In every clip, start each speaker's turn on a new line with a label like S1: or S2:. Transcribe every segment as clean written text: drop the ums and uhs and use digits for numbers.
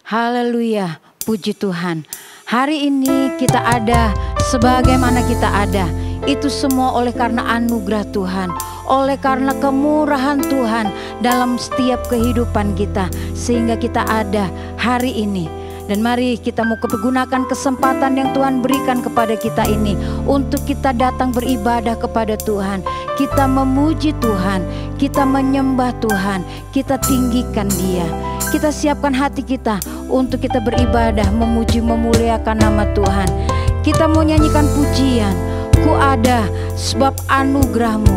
S1: Haleluya, puji Tuhan. Hari ini kita ada sebagaimana kita ada. Itu semua oleh karena anugerah Tuhan, oleh karena kemurahan Tuhan dalam setiap kehidupan kita, sehingga kita ada hari ini. Dan mari kita mau pergunakan kesempatan yang Tuhan berikan kepada kita ini untuk kita datang beribadah kepada Tuhan. Kita memuji Tuhan, kita menyembah Tuhan, kita tinggikan Dia. Kita siapkan hati kita untuk kita beribadah, memuji, memuliakan nama Tuhan. Kita mau nyanyikan pujian, ku ada sebab anugerah-Mu.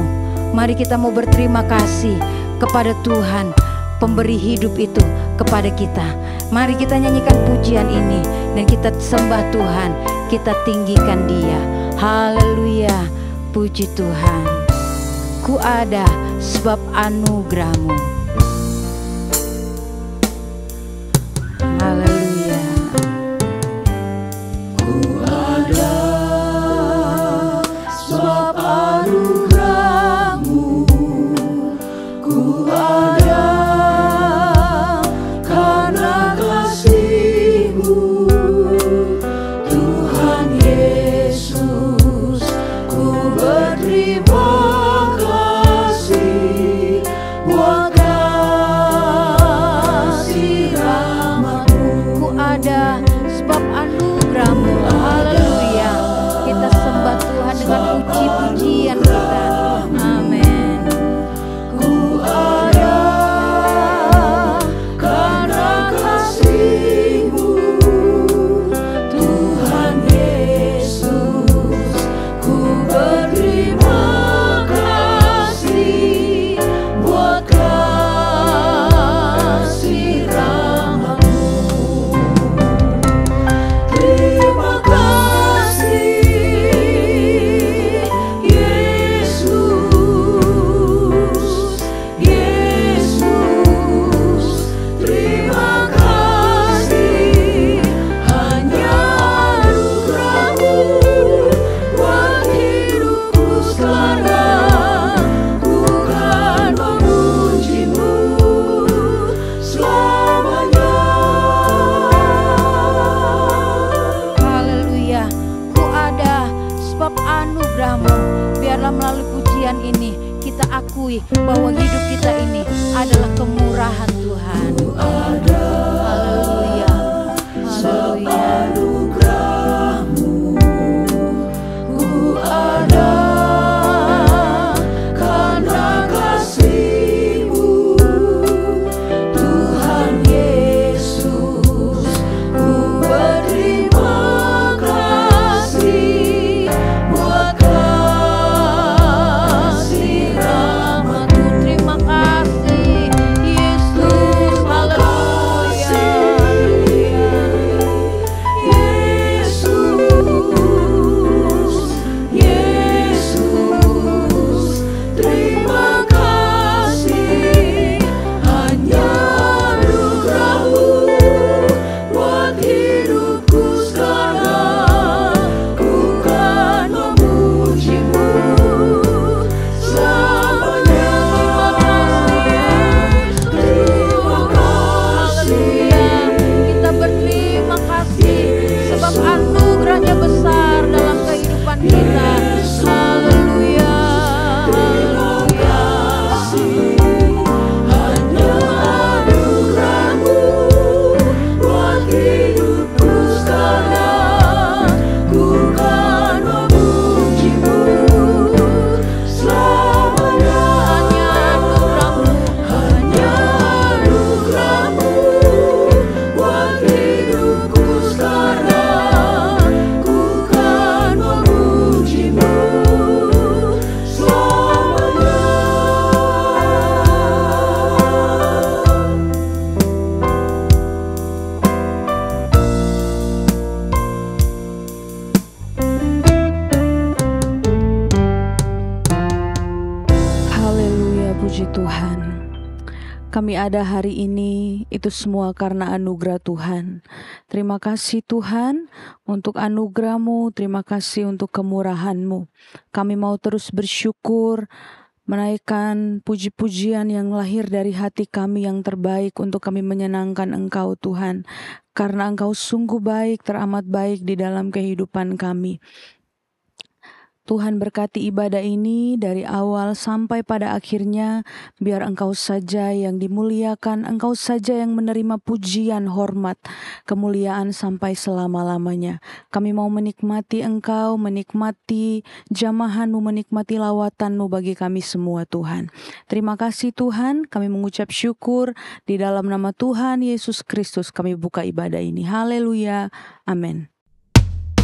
S1: Mari kita mau berterima kasih kepada Tuhan, pemberi hidup itu kepada kita. Mari kita nyanyikan pujian ini dan kita sembah Tuhan, kita tinggikan Dia. Haleluya, puji Tuhan. Ku ada sebab anugerah-Mu. Haleluya.
S2: Ku ada sebab anugerah-Mu. Ku ada karena kasih-Mu, Tuhan Yesus. Ku berterima kasih buat kasih rahmat-Mu.
S1: Ku ada sebab anugerah-Mu. Haleluya. Kita sembah Tuhan dengan puji-pujian kita. Amin.
S2: Ku ada karena kasih-Mu, Tuhan Yesus. Ku berterima kasih buat kasih rahmat-Mu. Terima kasih Yesus, Yesus. Terima kasih, hanya anugerah-Mu buat hidupku sekarang. Ku kan memuji-Mu selamanya.
S1: Haleluya. Ku ada sebab anugerah-Mu. Biarlah melalui pujian ini kita akui bahwa hidup kita ini adalah kemurahan Tuhan. Haleluya. Haleluya.
S2: Anugerah-Mu. Ku ada karena kasih-Mu, Tuhan Yesus. Ku berterima kasih buat kasih rahmat-Mu.
S1: Terima kasih Yesus. Haleluya.
S2: Yesus, Yesus. Terima kasih, hanya anugerah-Mu buat hidupku sekarang. Ku kan memuji-Mu selamanya. Terima kasih.
S1: Kita berterima kasih sebab anugerahnya besar dalam kehidupan kita. Haleluya. Haleluya.
S2: Hanya anugerah-Mu buat hidupku sekarang. Ku kan memuji-Mu selamanya.
S1: Hanya anugerah-Mu.
S2: Hanya anugerah-Mu buat hidupku sekarang. Ku kan memuji-Mu selamanya.
S3: Haleluya, puji Tuhan. Kami ada hari ini itu semua karena anugerah Tuhan. Terima kasih Tuhan untuk anugerah-Mu, terima kasih untuk kemurahan-Mu. Kami mau terus bersyukur menaikkan puji-pujian yang lahir dari hati kami yang terbaik untuk kami menyenangkan Engkau Tuhan. Karena Engkau sungguh baik, teramat baik di dalam kehidupan kami. Tuhan berkati ibadah ini dari awal sampai pada akhirnya, biar Engkau saja yang dimuliakan, Engkau saja yang menerima pujian, hormat, kemuliaan sampai selama-lamanya. Kami mau menikmati Engkau, menikmati jamahan-Mu, menikmati lawatan-Mu bagi kami semua Tuhan. Terima kasih Tuhan, kami mengucap syukur di dalam nama Tuhan Yesus Kristus kami buka ibadah ini. Haleluya, amin.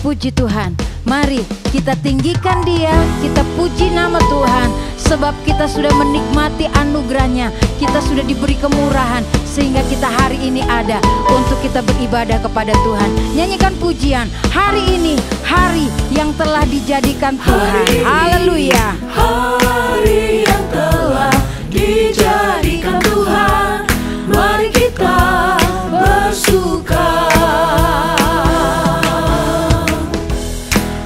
S1: Puji Tuhan, mari kita tinggikan Dia, kita puji nama Tuhan. Sebab kita sudah menikmati anugerah-Nya, kita sudah diberi kemurahan, sehingga kita hari ini ada untuk kita beribadah kepada Tuhan. Nyanyikan pujian, hari ini hari yang telah dijadikan Tuhan. Haleluya.
S2: Hari yang telah dijadikan Tuhan, mari kita bersuka.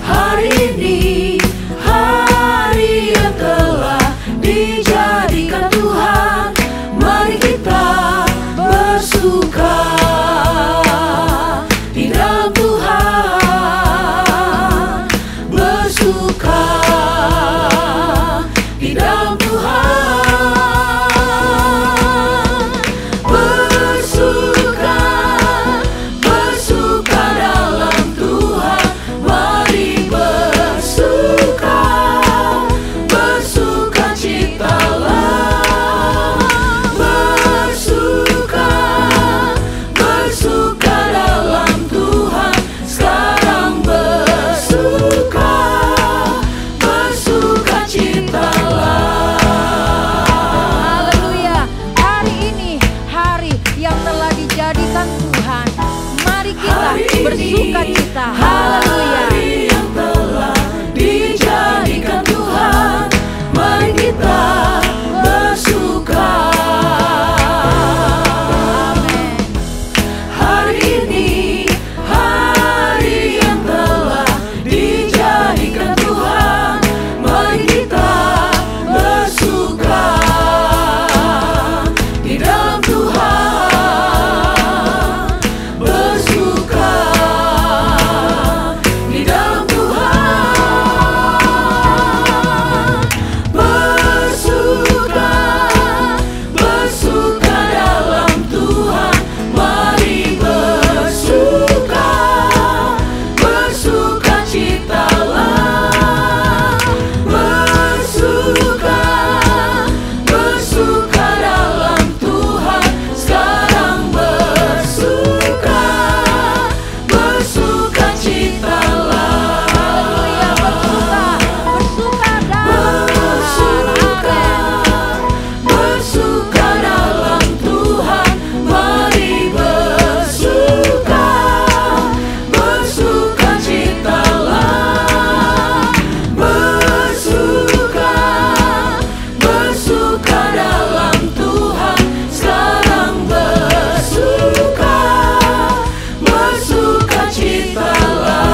S2: Hari ini hari yang telah dijadikan Tuhan, mari kita bersuka di dalam Tuhan, bersuka di dalam Tuhan, bersuka, bersuka dalam Tuhan, mari bersuka, bersuka citalah, bersuka, bersuka dalam Tuhan, sekarang bersuka, bersuka citalah.
S1: Haleluya. Hari ini hari yang telah dijadikan Tuhan. Mari kita bersuka cita. Haleluya.
S2: Hari yang telah dijadikan Tuhan, mari kita bersuka.
S1: Amin.
S2: Hari ini hari yang telah dijadikan Tuhan, mari kita bersuka di dalam Tuhan, bersuka di dalam Tuhan, bersuka, bersuka dalam Tuhan, mari bersuka, bersuka citalah, bersuka, bersuka dalam Tuhan, sekarang bersuka, bersuka citalah.
S1: Haleluya. Bersuka dalam
S2: Bersuka, bersuka dalam Tuhan, mari bersuka, bersuka citalah, bersuka, bersuka dalam Tuhan, sekarang bersuka, bersuka citalah.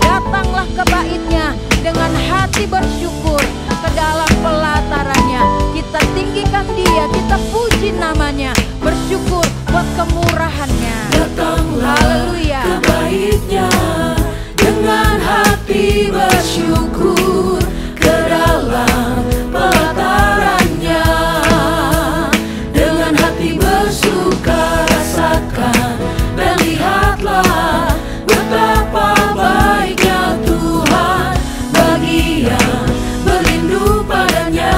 S1: Datanglah ke bait-Nya dengan hati bersyukur, ke dalam pelatarannya kita tinggikan Dia, kita puji namanya, bersyukur buat kemurahan-Nya.
S2: Datanglah
S1: Haleluya.
S2: ke bait-Nya dengan hati bersyukur, ke dalam pelatarannya dengan hati bersuka. Rasakan dan lihatlah betapa baiknya Tuhan bagi yang berlindung padanya.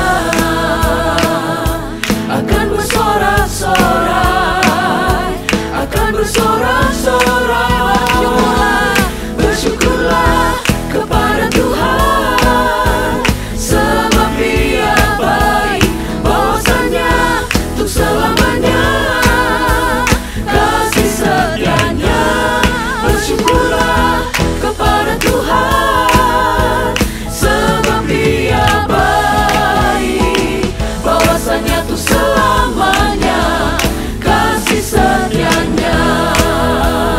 S2: Akan bersorak-sorai, akan bersorak-sorai. Bersyukurlah kepada Tuhan, sebab Dia baik, bahwasanya untuk selamanya kasih setianya. Bersyukurlah kepada Tuhan, sebab Dia baik, bahwasanya untuk selamanya kasih setianya.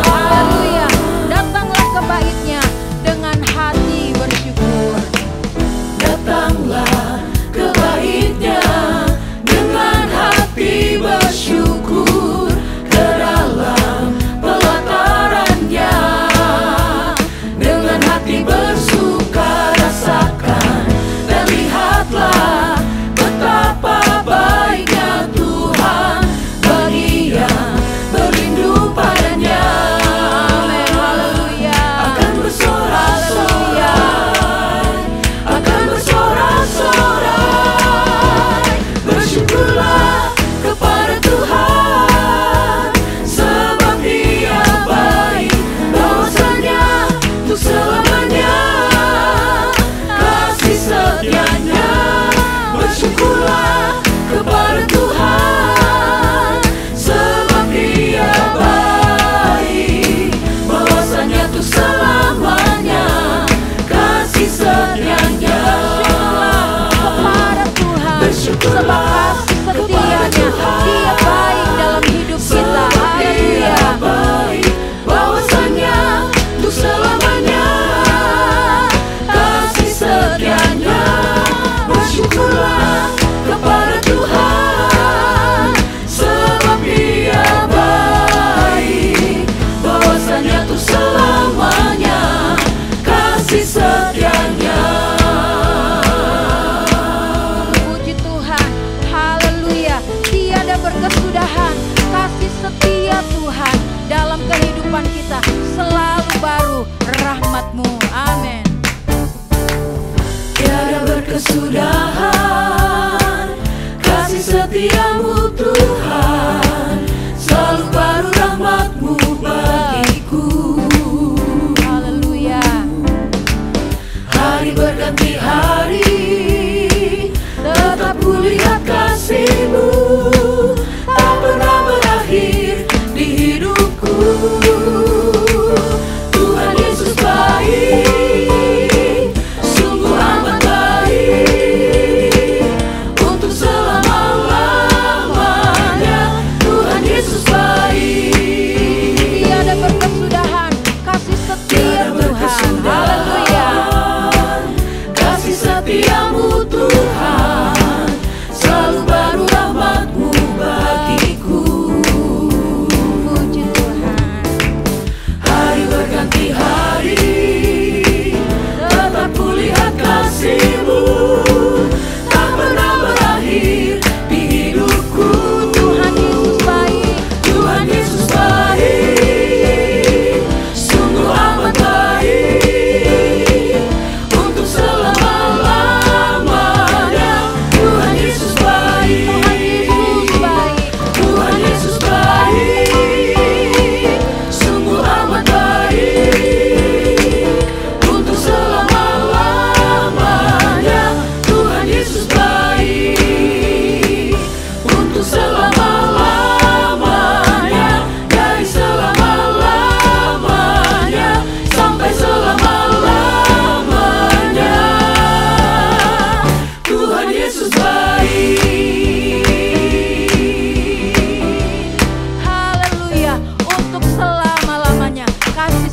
S1: Haleluya. Datanglah ke bait-Nya dengan hati bersyukur.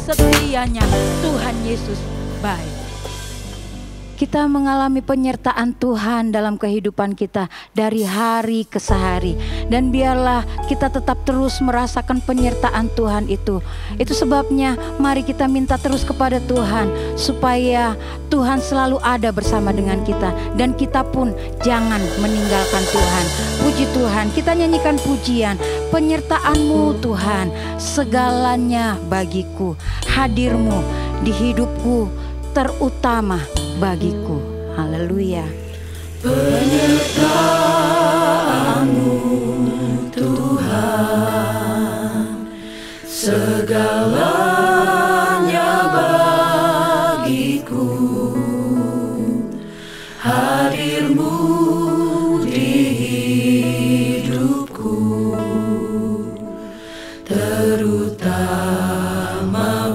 S1: setianya Tuhan Yesus baik. Kita mengalami penyertaan Tuhan dalam kehidupan kita dari hari ke hari. Dan biarlah kita tetap terus merasakan penyertaan Tuhan itu. Itu sebabnya mari kita minta terus kepada Tuhan supaya Tuhan selalu ada bersama dengan kita. Dan kita pun jangan meninggalkan Tuhan. Puji Tuhan, kita nyanyikan pujian. Penyertaan-Mu Tuhan, segalanya bagiku. Hadir-Mu di hidupku terutama bagiku. Haleluya.
S2: Penyertaan-Mu Tuhan, segalanya bagiku. Hadir-Mu di hidupku, terutama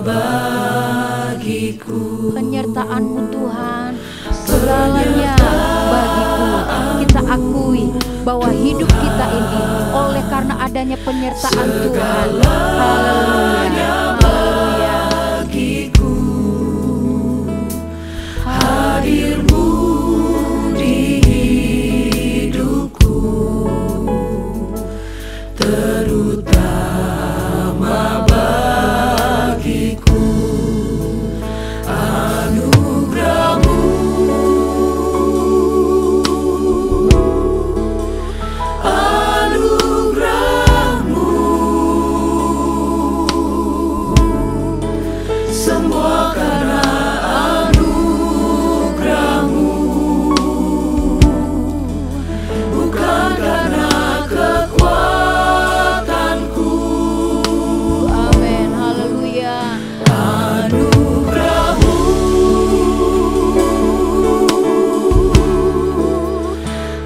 S2: bagiku.
S1: Penyertaan-Mu Tuhan, segalanya bagiku. Kita akui bahwa hidup kita ini oleh karena adanya penyertaan Tuhan. Haleluya, haleluya.
S2: Bagiku, hadir-Mu di hidupku, terutama bagiku. Anugerah-Mu, anugerah-Mu, semua karena anugerah-Mu, bukan karena kekuatanku.
S1: Amin, haleluya.
S2: Anugerah-Mu,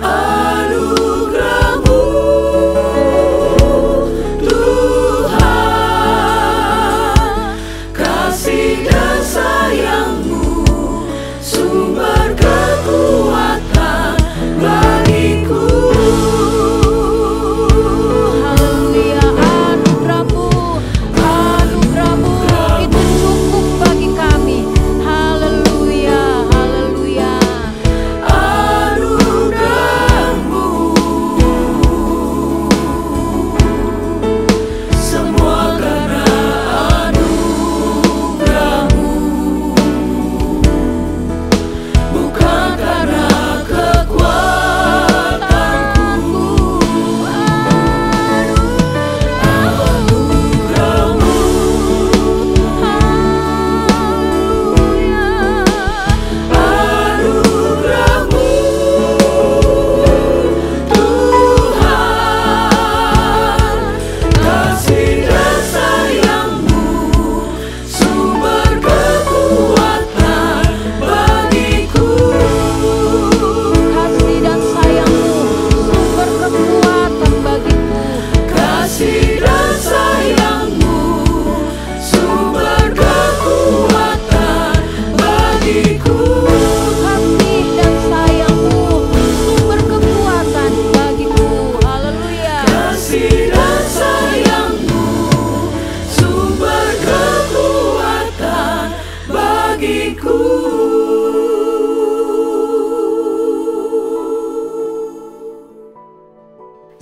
S2: anugerah-Mu, Tuhan, kasih dan sayang-Mu, sumber kekuatan bagiku.
S1: Haleluya, anugerah-Mu, anugerah-Mu itu cukup bagi kami. Haleluya, haleluya.
S2: Anugerah-Mu, semua karena anugerah-Mu, bukan karena kekuatanku. Anugerah-Mu, anugerah-Mu, Tuhan, kasih dan sayang-Mu, sumber kekuatan bagiku.
S1: Kasih dan sayang-Mu, sumber kekuatan bagiku.
S2: Kasih dan sayang-Mu, sumber kekuatan bagiku.
S1: Kasih dan sayang-Mu, sumber kekuatan bagiku. Haleluya.
S2: Kasih dan sayang-Mu, sumber kekuatan bagiku.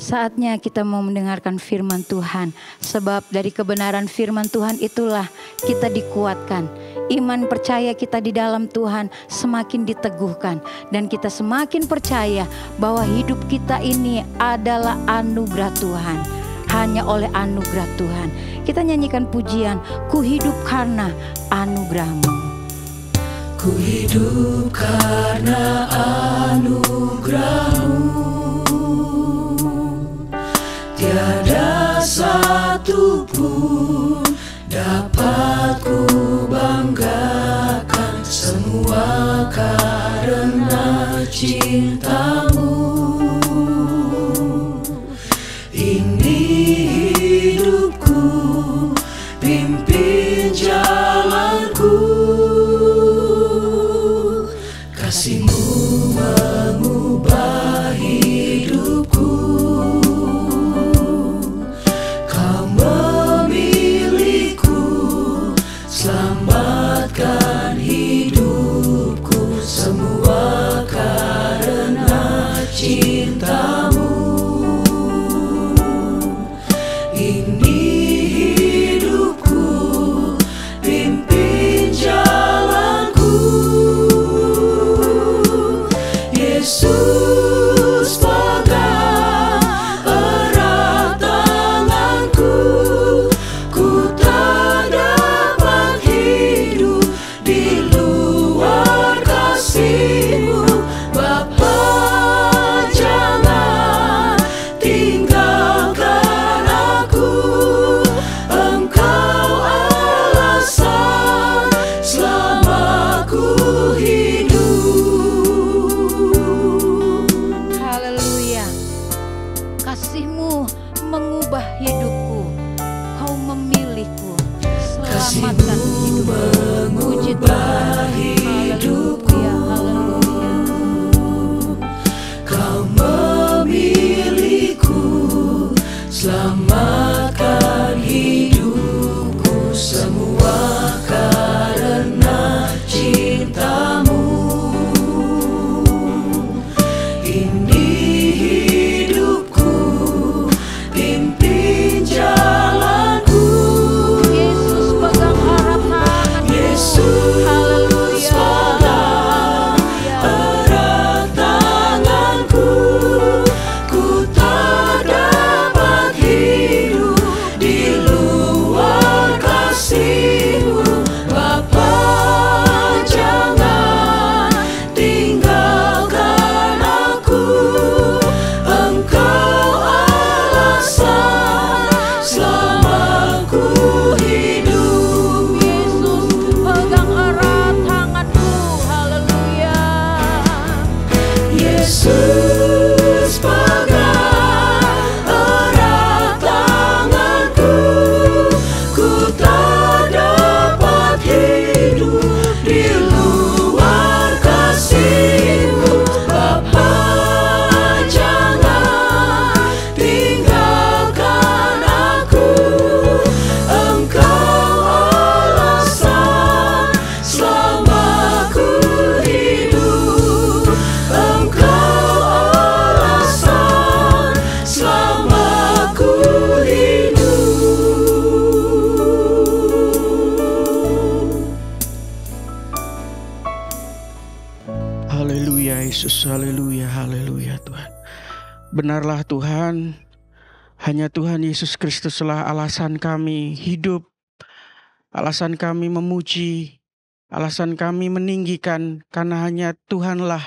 S1: Saatnya kita mau mendengarkan firman Tuhan. Sebab dari kebenaran firman Tuhan itulah kita dikuatkan. Iman percaya kita di dalam Tuhan semakin diteguhkan. Dan kita semakin percaya bahwa hidup kita ini adalah anugerah Tuhan. Hanya oleh anugerah Tuhan. Kita nyanyikan pujian, ku hidup karena anugerah-Mu.
S2: Ku hidup karena anugerah-Mu, tiada satu pun dapat ku banggakan, semua karena cinta-Mu. Ini hidupku, pimpin jalanku, kasih-Mu mengubah hidupku. Kau memilihku
S1: menyelamatkan hidup. Puji Tuhan. Haleluya, haleluya.
S2: Kau memilihku, selamatkan hidupku, semua karena cintamu. Ini hidupku, pimpin jalanku.
S1: Yesus pegang erat tanganku.
S2: Yesus
S1: Haleluya.
S2: pegang erat tanganku. Ku tak dapat hidup di luar kasih-Mu. Bapa, jangan tinggalkan aku. Engkau alasan selama ku hidup.
S1: Yesus pegang erat tanganku. Haleluya.
S2: Yesus pegang erat tanganku. Ku tak dapat hidup di luar kasih-Mu. Bapa, jangan tinggalkan aku. Engkau alasan selama ku hidup. Engkau alasan selama ku hidup.
S4: Haleluya Yesus, haleluya, haleluya Tuhan. Benarlah Tuhan, hanya Tuhan Yesus Kristuslah alasan kami hidup, alasan kami memuji, alasan kami meninggikan, karena hanya Tuhanlah,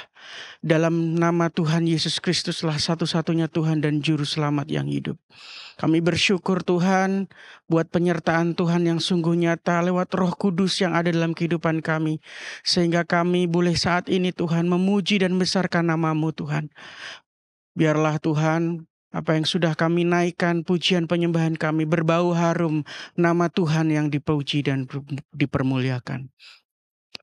S4: dalam nama Tuhan Yesus Kristuslah satu-satunya Tuhan dan Juru Selamat yang hidup. Kami bersyukur Tuhan buat penyertaan Tuhan yang sungguh nyata lewat Roh Kudus yang ada dalam kehidupan kami. Sehingga kami boleh saat ini Tuhan memuji dan besarkan nama-Mu Tuhan. Biarlah Tuhan apa yang sudah kami naikkan, pujian penyembahan kami berbau harum nama Tuhan yang dipuji dan dipermuliakan.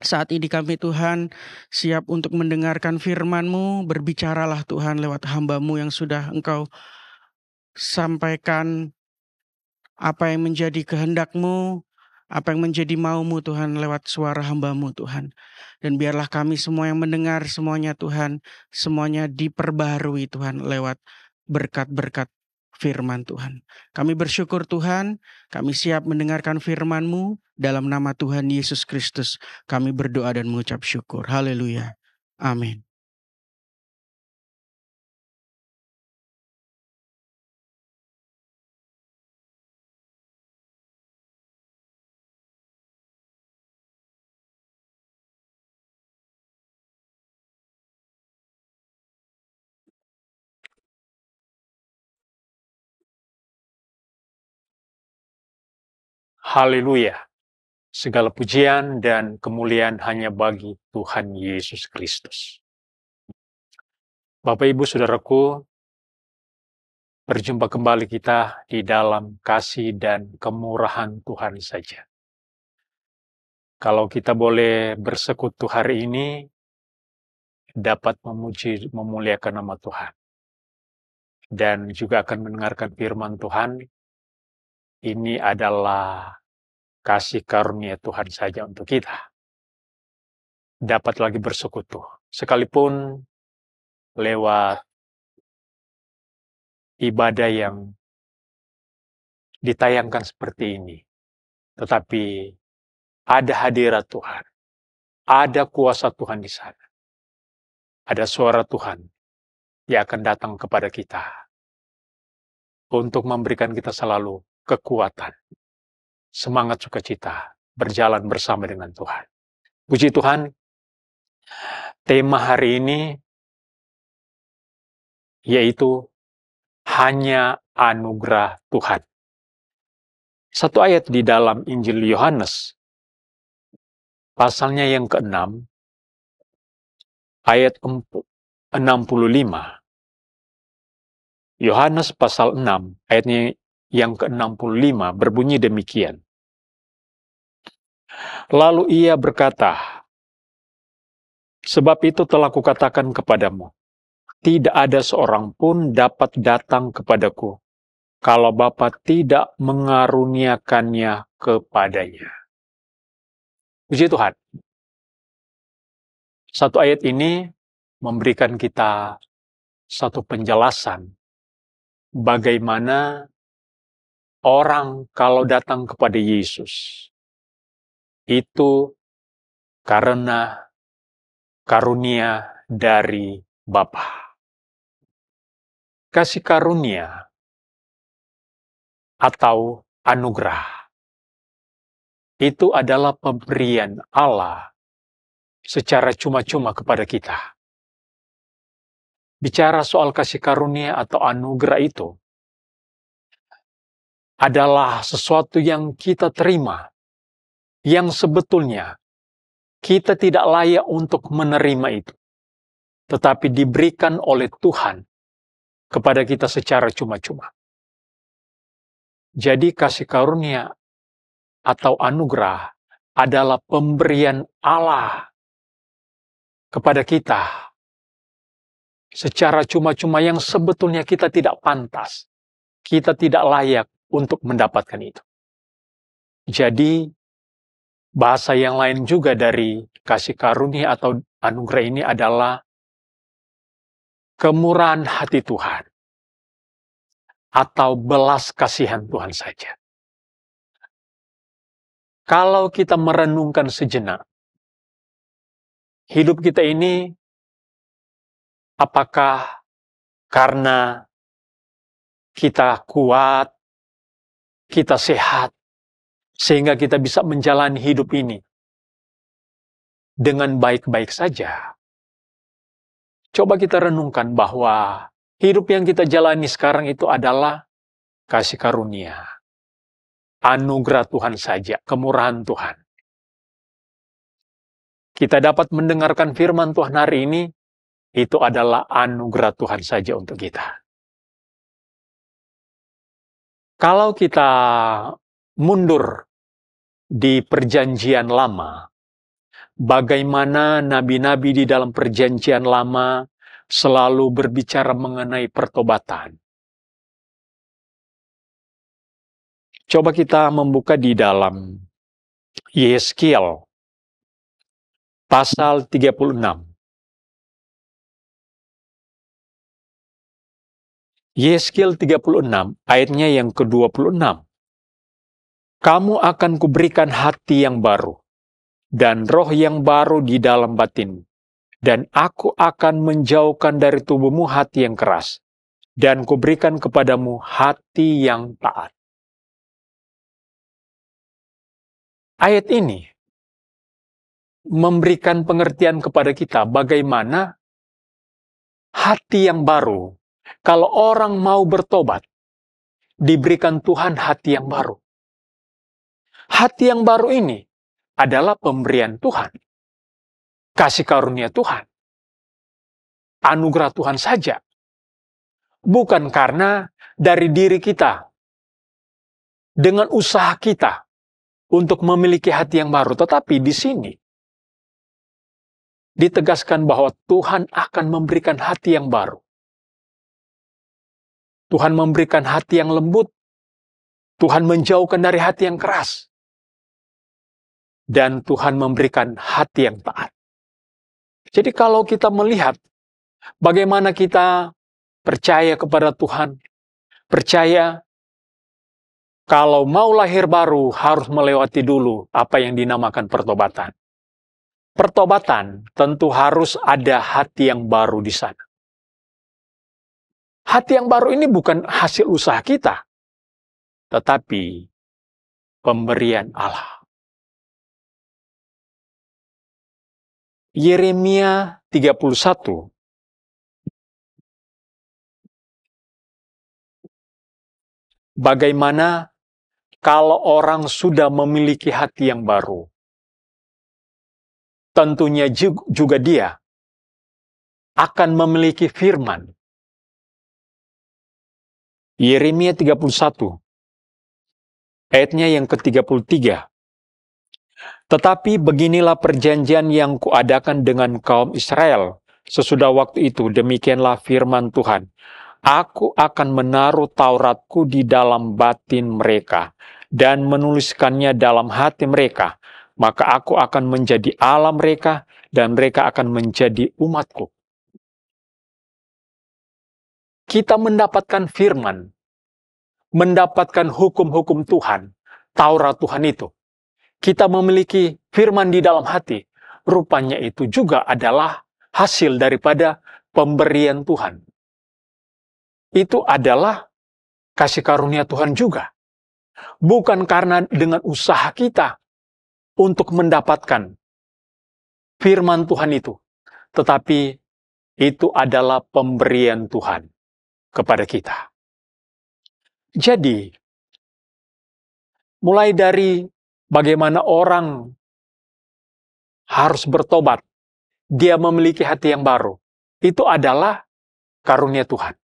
S4: Saat ini kami Tuhan siap untuk mendengarkan firman-Mu. Berbicaralah Tuhan lewat hamba-Mu yang sudah Engkau sampaikan apa yang menjadi kehendak-Mu, apa yang menjadi mau-Mu Tuhan lewat suara hamba-Mu Tuhan. Dan biarlah kami semua yang mendengar semuanya Tuhan, semuanya diperbaharui Tuhan lewat berkat-berkat firman Tuhan. Kami bersyukur Tuhan, kami siap mendengarkan firman-Mu. Dalam nama Tuhan Yesus Kristus kami berdoa dan mengucap syukur. Haleluya. Amin.
S5: Haleluya. Segala pujian dan kemuliaan hanya bagi Tuhan Yesus Kristus. Bapak Ibu Saudaraku, berjumpa kembali kita di dalam kasih dan kemurahan Tuhan saja. Kalau kita boleh bersekutu hari ini, dapat memuji, memuliakan nama Tuhan. Dan juga akan mendengarkan firman Tuhan, ini adalah kasih karunia Tuhan saja untuk kita. Dapat lagi bersekutu, sekalipun lewat ibadah yang ditayangkan seperti ini. Tetapi ada hadirat Tuhan, ada kuasa Tuhan di sana. Ada suara Tuhan yang akan datang kepada kita untuk memberikan kita selalu kekuatan, semangat sukacita, berjalan bersama dengan Tuhan. Puji Tuhan, tema hari ini yaitu hanya anugerah Tuhan. Satu ayat di dalam Injil Yohanes, pasalnya yang ke-6, ayat 65. Yohanes pasal 6, ayatnya yang ke-65 berbunyi demikian. Lalu ia berkata, "Sebab itu telah kukatakan kepadamu, tidak ada seorang pun dapat datang kepadaku, kalau Bapa tidak mengaruniakannya kepadanya." Puji Tuhan. Satu ayat ini memberikan kita satu penjelasan bagaimana orang kalau datang kepada Yesus itu karena karunia dari Bapa. Kasih karunia atau anugerah itu adalah pemberian Allah secara cuma-cuma kepada kita. Bicara soal kasih karunia atau anugerah itu adalah sesuatu yang kita terima, yang sebetulnya kita tidak layak untuk menerima itu, tetapi diberikan oleh Tuhan kepada kita secara cuma-cuma. Jadi kasih karunia atau anugerah adalah pemberian Allah kepada kita secara cuma-cuma yang sebetulnya kita tidak pantas, kita tidak layak untuk mendapatkan itu. Jadi bahasa yang lain juga dari kasih karunia atau anugerah ini adalah kemurahan hati Tuhan atau belas kasihan Tuhan saja. Kalau kita merenungkan sejenak, hidup kita ini apakah karena kita kuat, kita sehat, sehingga kita bisa menjalani hidup ini dengan baik-baik saja? Coba kita renungkan bahwa hidup yang kita jalani sekarang itu adalah kasih karunia, anugerah Tuhan saja, kemurahan Tuhan. Kita dapat mendengarkan firman Tuhan hari ini, itu adalah anugerah Tuhan saja untuk kita. Kalau kita mundur di perjanjian lama, bagaimana nabi-nabi di dalam perjanjian lama selalu berbicara mengenai pertobatan. Coba kita membuka di dalam Yeskiel pasal 36. Yeskiel 36, ayatnya yang ke-26. "Kamu akan kuberikan hati yang baru, dan roh yang baru di dalam batin, dan aku akan menjauhkan dari tubuhmu hati yang keras, dan kuberikan kepadamu hati yang taat." Ayat ini memberikan pengertian kepada kita bagaimana hati yang baru, kalau orang mau bertobat, diberikan Tuhan hati yang baru. Hati yang baru ini adalah pemberian Tuhan, kasih karunia Tuhan, anugerah Tuhan saja. Bukan karena dari diri kita, dengan usaha kita untuk memiliki hati yang baru. Tetapi di sini ditegaskan bahwa Tuhan akan memberikan hati yang baru. Tuhan memberikan hati yang lembut. Tuhan menjauhkan dari hati yang keras. Dan Tuhan memberikan hati yang taat. Jadi kalau kita melihat bagaimana kita percaya kepada Tuhan, percaya kalau mau lahir baru harus melewati dulu apa yang dinamakan pertobatan. Pertobatan tentu harus ada hati yang baru di sana. Hati yang baru ini bukan hasil usaha kita, tetapi pemberian Allah. Yeremia 31 bagaimana kalau orang sudah memiliki hati yang baru, tentunya juga dia akan memiliki firman. Yeremia 31, ayatnya yang ke-33. Tetapi beginilah perjanjian yang kuadakan dengan kaum Israel. Sesudah waktu itu, demikianlah firman Tuhan. Aku akan menaruh Tauratku di dalam batin mereka dan menuliskannya dalam hati mereka. Maka aku akan menjadi Allah mereka dan mereka akan menjadi umatku. Kita mendapatkan firman, mendapatkan hukum-hukum Tuhan, Taurat Tuhan itu. Kita memiliki firman di dalam hati. Rupanya itu juga adalah hasil daripada pemberian Tuhan. Itu adalah kasih karunia Tuhan juga. Bukan karena dengan usaha kita untuk mendapatkan firman Tuhan itu. Tetapi itu adalah pemberian Tuhan kepada kita. Jadi, mulai dari bagaimana orang harus bertobat, dia memiliki hati yang baru. Itu adalah karunia Tuhan.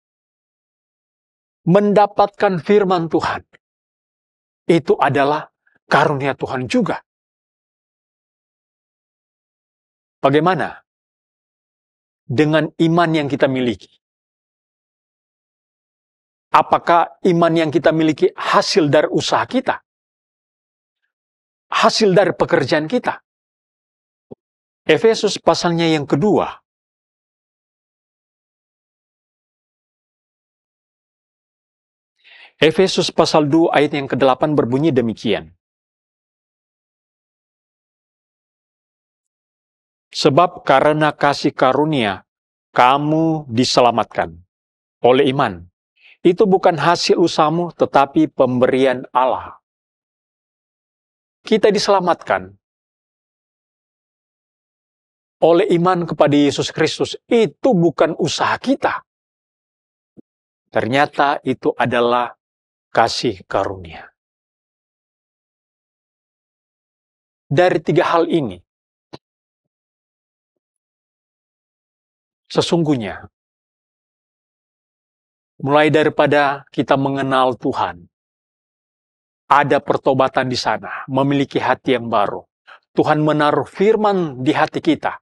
S5: Mendapatkan firman Tuhan, itu adalah karunia Tuhan juga. Bagaimana dengan iman yang kita miliki? Apakah iman yang kita miliki hasil dari usaha kita? Hasil dari pekerjaan kita? Efesus pasalnya yang kedua. Efesus pasal 2 ayat yang ke-8 berbunyi demikian. Sebab karena kasih karunia, kamu diselamatkan oleh iman. Itu bukan hasil usahamu, tetapi pemberian Allah. Kita diselamatkan oleh iman kepada Yesus Kristus. Itu bukan usaha kita. Ternyata itu adalah kasih karunia. Dari tiga hal ini, sesungguhnya, mulai daripada kita mengenal Tuhan, ada pertobatan di sana, memiliki hati yang baru. Tuhan menaruh firman di hati kita,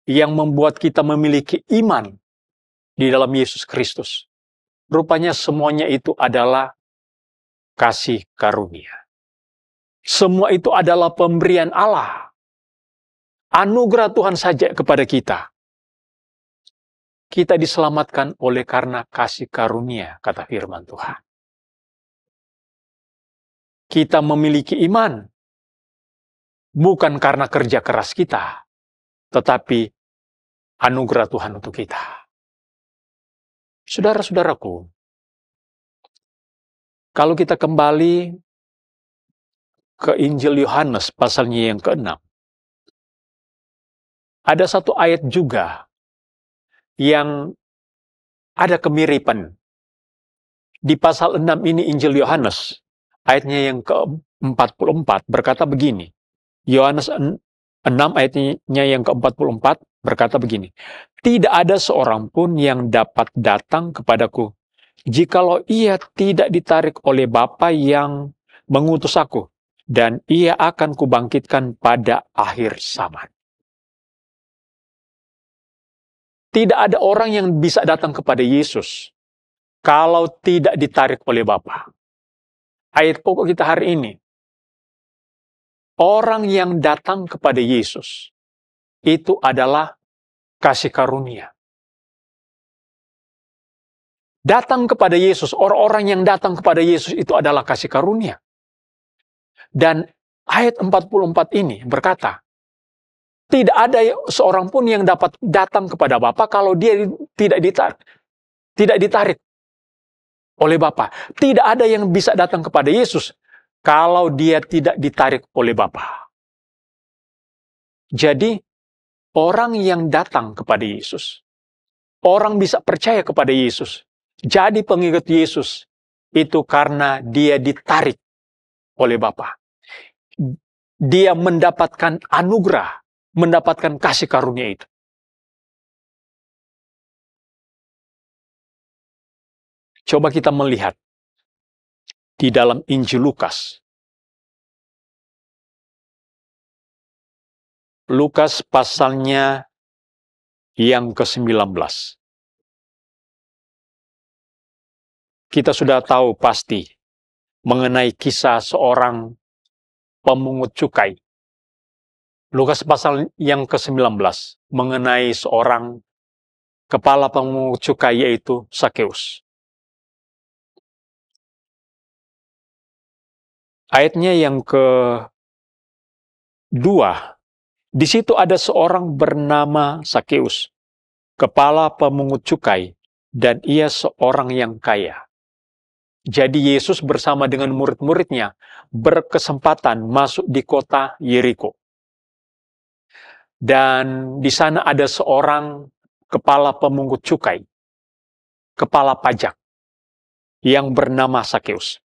S5: yang membuat kita memiliki iman di dalam Yesus Kristus. Rupanya semuanya itu adalah kasih karunia. Semua itu adalah pemberian Allah. Anugerah Tuhan saja kepada kita. Kita diselamatkan oleh karena kasih karunia, kata firman Tuhan. Kita memiliki iman, bukan karena kerja keras kita, tetapi anugerah Tuhan untuk kita. Saudara-saudaraku, kalau kita kembali ke Injil Yohanes pasalnya yang ke-6, ada satu ayat juga yang ada kemiripan. Di pasal 6 ini Injil Yohanes, ayatnya yang ke-44 berkata begini. Yohanes 6 ayatnya yang ke-44 berkata begini. Tidak ada seorang pun yang dapat datang kepadaku jikalau ia tidak ditarik oleh Bapa yang mengutus aku, dan ia akan kubangkitkan pada akhir zaman. Tidak ada orang yang bisa datang kepada Yesus kalau tidak ditarik oleh Bapa. Ayat pokok kita hari ini, orang yang datang kepada Yesus itu adalah kasih karunia. Datang kepada Yesus, orang-orang yang datang kepada Yesus itu adalah kasih karunia. Dan ayat 44 ini berkata, tidak ada seorang pun yang dapat datang kepada Bapa kalau dia tidak ditarik oleh Bapa. Tidak ada yang bisa datang kepada Yesus kalau dia tidak ditarik oleh Bapa. Jadi, orang yang datang kepada Yesus, orang bisa percaya kepada Yesus, jadi pengikut Yesus, itu karena dia ditarik oleh Bapa. Dia mendapatkan anugerah, mendapatkan kasih karunia itu. Coba kita melihat di dalam Injil Lukas. Lukas pasalnya yang ke-19. Kita sudah tahu pasti mengenai kisah seorang pemungut cukai. Lukas pasal yang ke-19 mengenai seorang kepala pemungut cukai yaitu Sakeus. Ayatnya yang ke-2, di situ ada seorang bernama Sakeus, kepala pemungut cukai, dan ia seorang yang kaya. Jadi Yesus bersama dengan murid-muridnya berkesempatan masuk di kota Yeriko. Dan di sana ada seorang kepala pemungut cukai, kepala pajak, yang bernama Sakeus.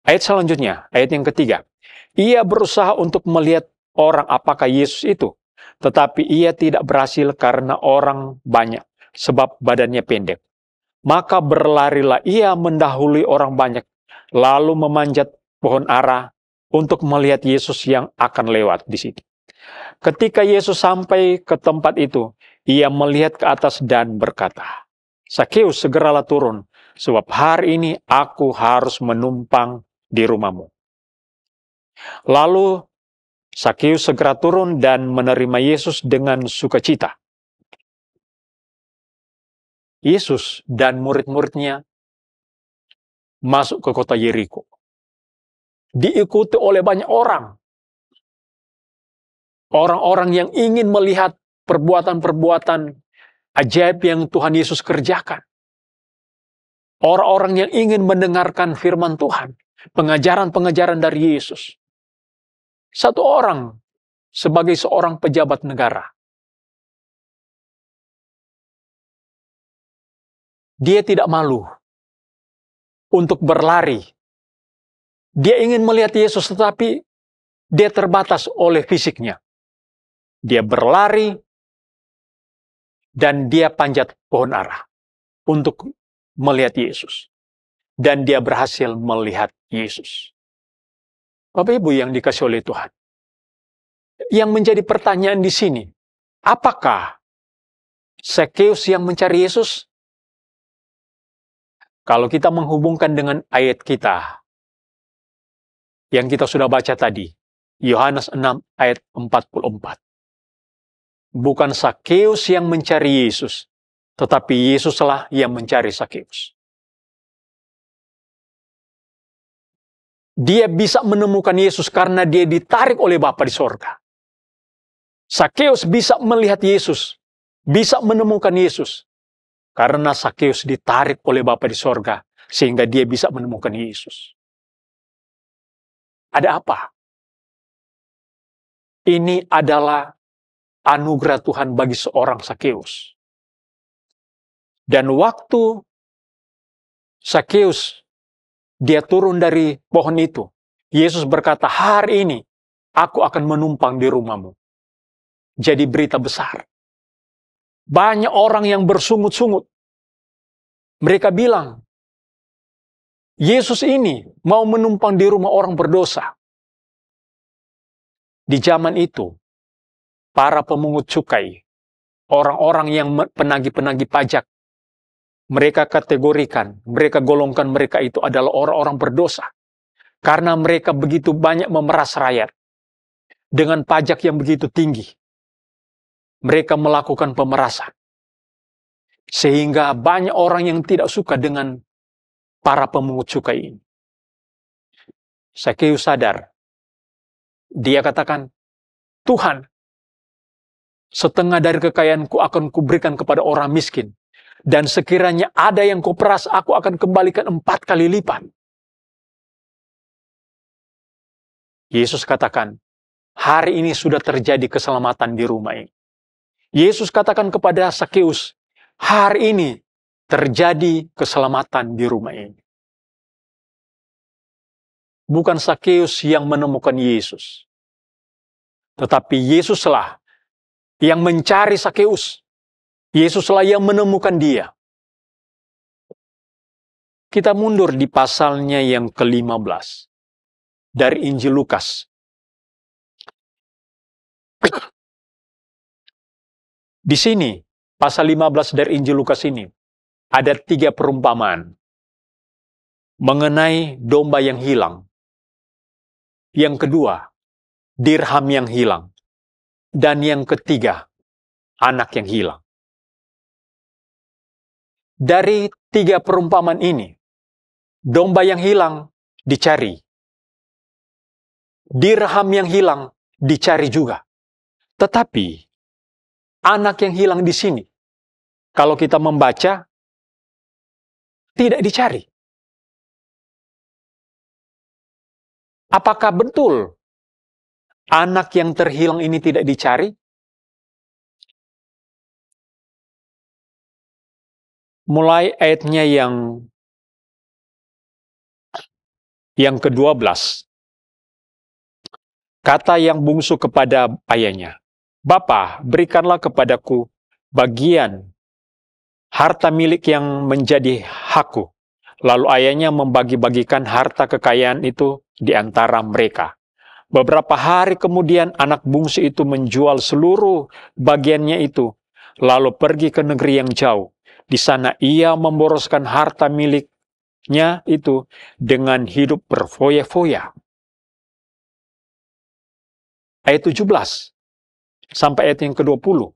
S5: Ayat selanjutnya, ayat yang ketiga. Ia berusaha untuk melihat orang apakah Yesus itu, tetapi ia tidak berhasil karena orang banyak, sebab badannya pendek. Maka berlarilah ia mendahului orang banyak, lalu memanjat pohon ara untuk melihat Yesus yang akan lewat di situ. Ketika Yesus sampai ke tempat itu, ia melihat ke atas dan berkata, Sakeus, segeralah turun, sebab hari ini aku harus menumpang di rumahmu. Lalu Sakeus segera turun dan menerima Yesus dengan sukacita. Yesus dan murid-muridnya masuk ke kota Yeriko. Diikuti oleh banyak orang. Orang-orang yang ingin melihat perbuatan-perbuatan ajaib yang Tuhan Yesus kerjakan. Orang-orang yang ingin mendengarkan firman Tuhan, pengajaran-pengajaran dari Yesus. Satu orang sebagai seorang pejabat negara. Dia tidak malu untuk berlari. Dia ingin melihat Yesus, tetapi dia terbatas oleh fisiknya. Dia berlari dan dia panjat pohon ara untuk melihat Yesus. Dan dia berhasil melihat Yesus. Bapak Ibu yang dikasihi oleh Tuhan. Yang menjadi pertanyaan di sini, apakah Sakeus yang mencari Yesus? Kalau kita menghubungkan dengan ayat kita yang kita sudah baca tadi, Yohanes 6 ayat 44. Bukan Sakeus yang mencari Yesus, tetapi Yesuslah yang mencari Sakeus. Dia bisa menemukan Yesus karena dia ditarik oleh Bapa di sorga. Sakeus bisa melihat Yesus, bisa menemukan Yesus, karena Sakeus ditarik oleh Bapa di sorga, sehingga dia bisa menemukan Yesus. Ada apa? Ini adalah anugerah Tuhan bagi seorang Sakeus. Dan waktu Sakeus dia turun dari pohon itu, Yesus berkata, hari ini aku akan menumpang di rumahmu. Jadi berita besar. Banyak orang yang bersungut-sungut. Mereka bilang, Yesus ini mau menumpang di rumah orang berdosa. Di zaman itu, para pemungut cukai, orang-orang yang penagih-penagih pajak, mereka kategorikan, mereka golongkan mereka itu adalah orang-orang berdosa. Karena mereka begitu banyak memeras rakyat. Dengan pajak yang begitu tinggi. Mereka melakukan pemerasan. Sehingga banyak orang yang tidak suka dengan para pemungut cukai ini. Sakeus sadar. Dia katakan, Tuhan, setengah dari kekayaanku akan kuberikan kepada orang miskin. Dan sekiranya ada yang kuperas, aku akan kembalikan 4 kali lipat. Yesus katakan, hari ini sudah terjadi keselamatan di rumah ini. Yesus katakan kepada Sakeus, hari ini terjadi keselamatan di rumah ini. Bukan Sakeus yang menemukan Yesus. Tetapi Yesuslah yang mencari Sakeus. Yesuslah yang menemukan dia. Kita mundur di pasalnya yang ke-15. Dari Injil Lukas. Di sini, pasal 15 dari Injil Lukas ini, ada 3 perumpamaan mengenai domba yang hilang. Yang kedua, dirham yang hilang. Dan yang ketiga, anak yang hilang. Dari 3 perumpamaan ini, domba yang hilang dicari. Dirham yang hilang dicari juga. Tetapi, anak yang hilang di sini, kalau kita membaca, tidak dicari. Apakah betul anak yang terhilang ini tidak dicari? Mulai ayatnya yang ke-12. Kata yang bungsu kepada ayahnya, "Bapa, berikanlah kepadaku bagian harta milik yang menjadi hakku." Lalu ayahnya membagi-bagikan harta kekayaan itu di antara mereka. Beberapa hari kemudian anak bungsu itu menjual seluruh bagiannya itu, lalu pergi ke negeri yang jauh. Di sana ia memboroskan harta miliknya itu dengan hidup berfoya-foya. Ayat 17 sampai ayat yang ke-20.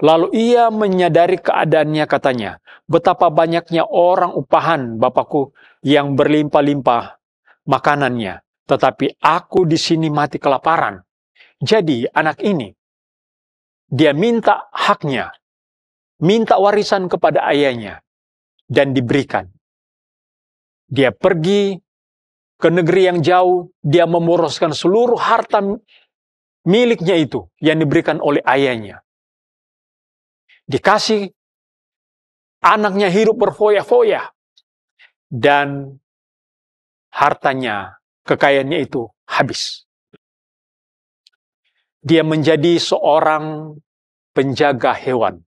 S5: Lalu ia menyadari keadaannya, katanya, "Betapa banyaknya orang upahan Bapakku yang berlimpah-limpah makanannya, tetapi aku di sini mati kelaparan." Jadi anak ini, dia minta haknya, minta warisan kepada ayahnya, dan diberikan. Dia pergi ke negeri yang jauh, dia memboroskan seluruh harta miliknya itu yang diberikan oleh ayahnya. Dikasih, anaknya hidup berfoya-foya, dan hartanya, kekayaannya itu habis. Dia menjadi seorang penjaga hewan.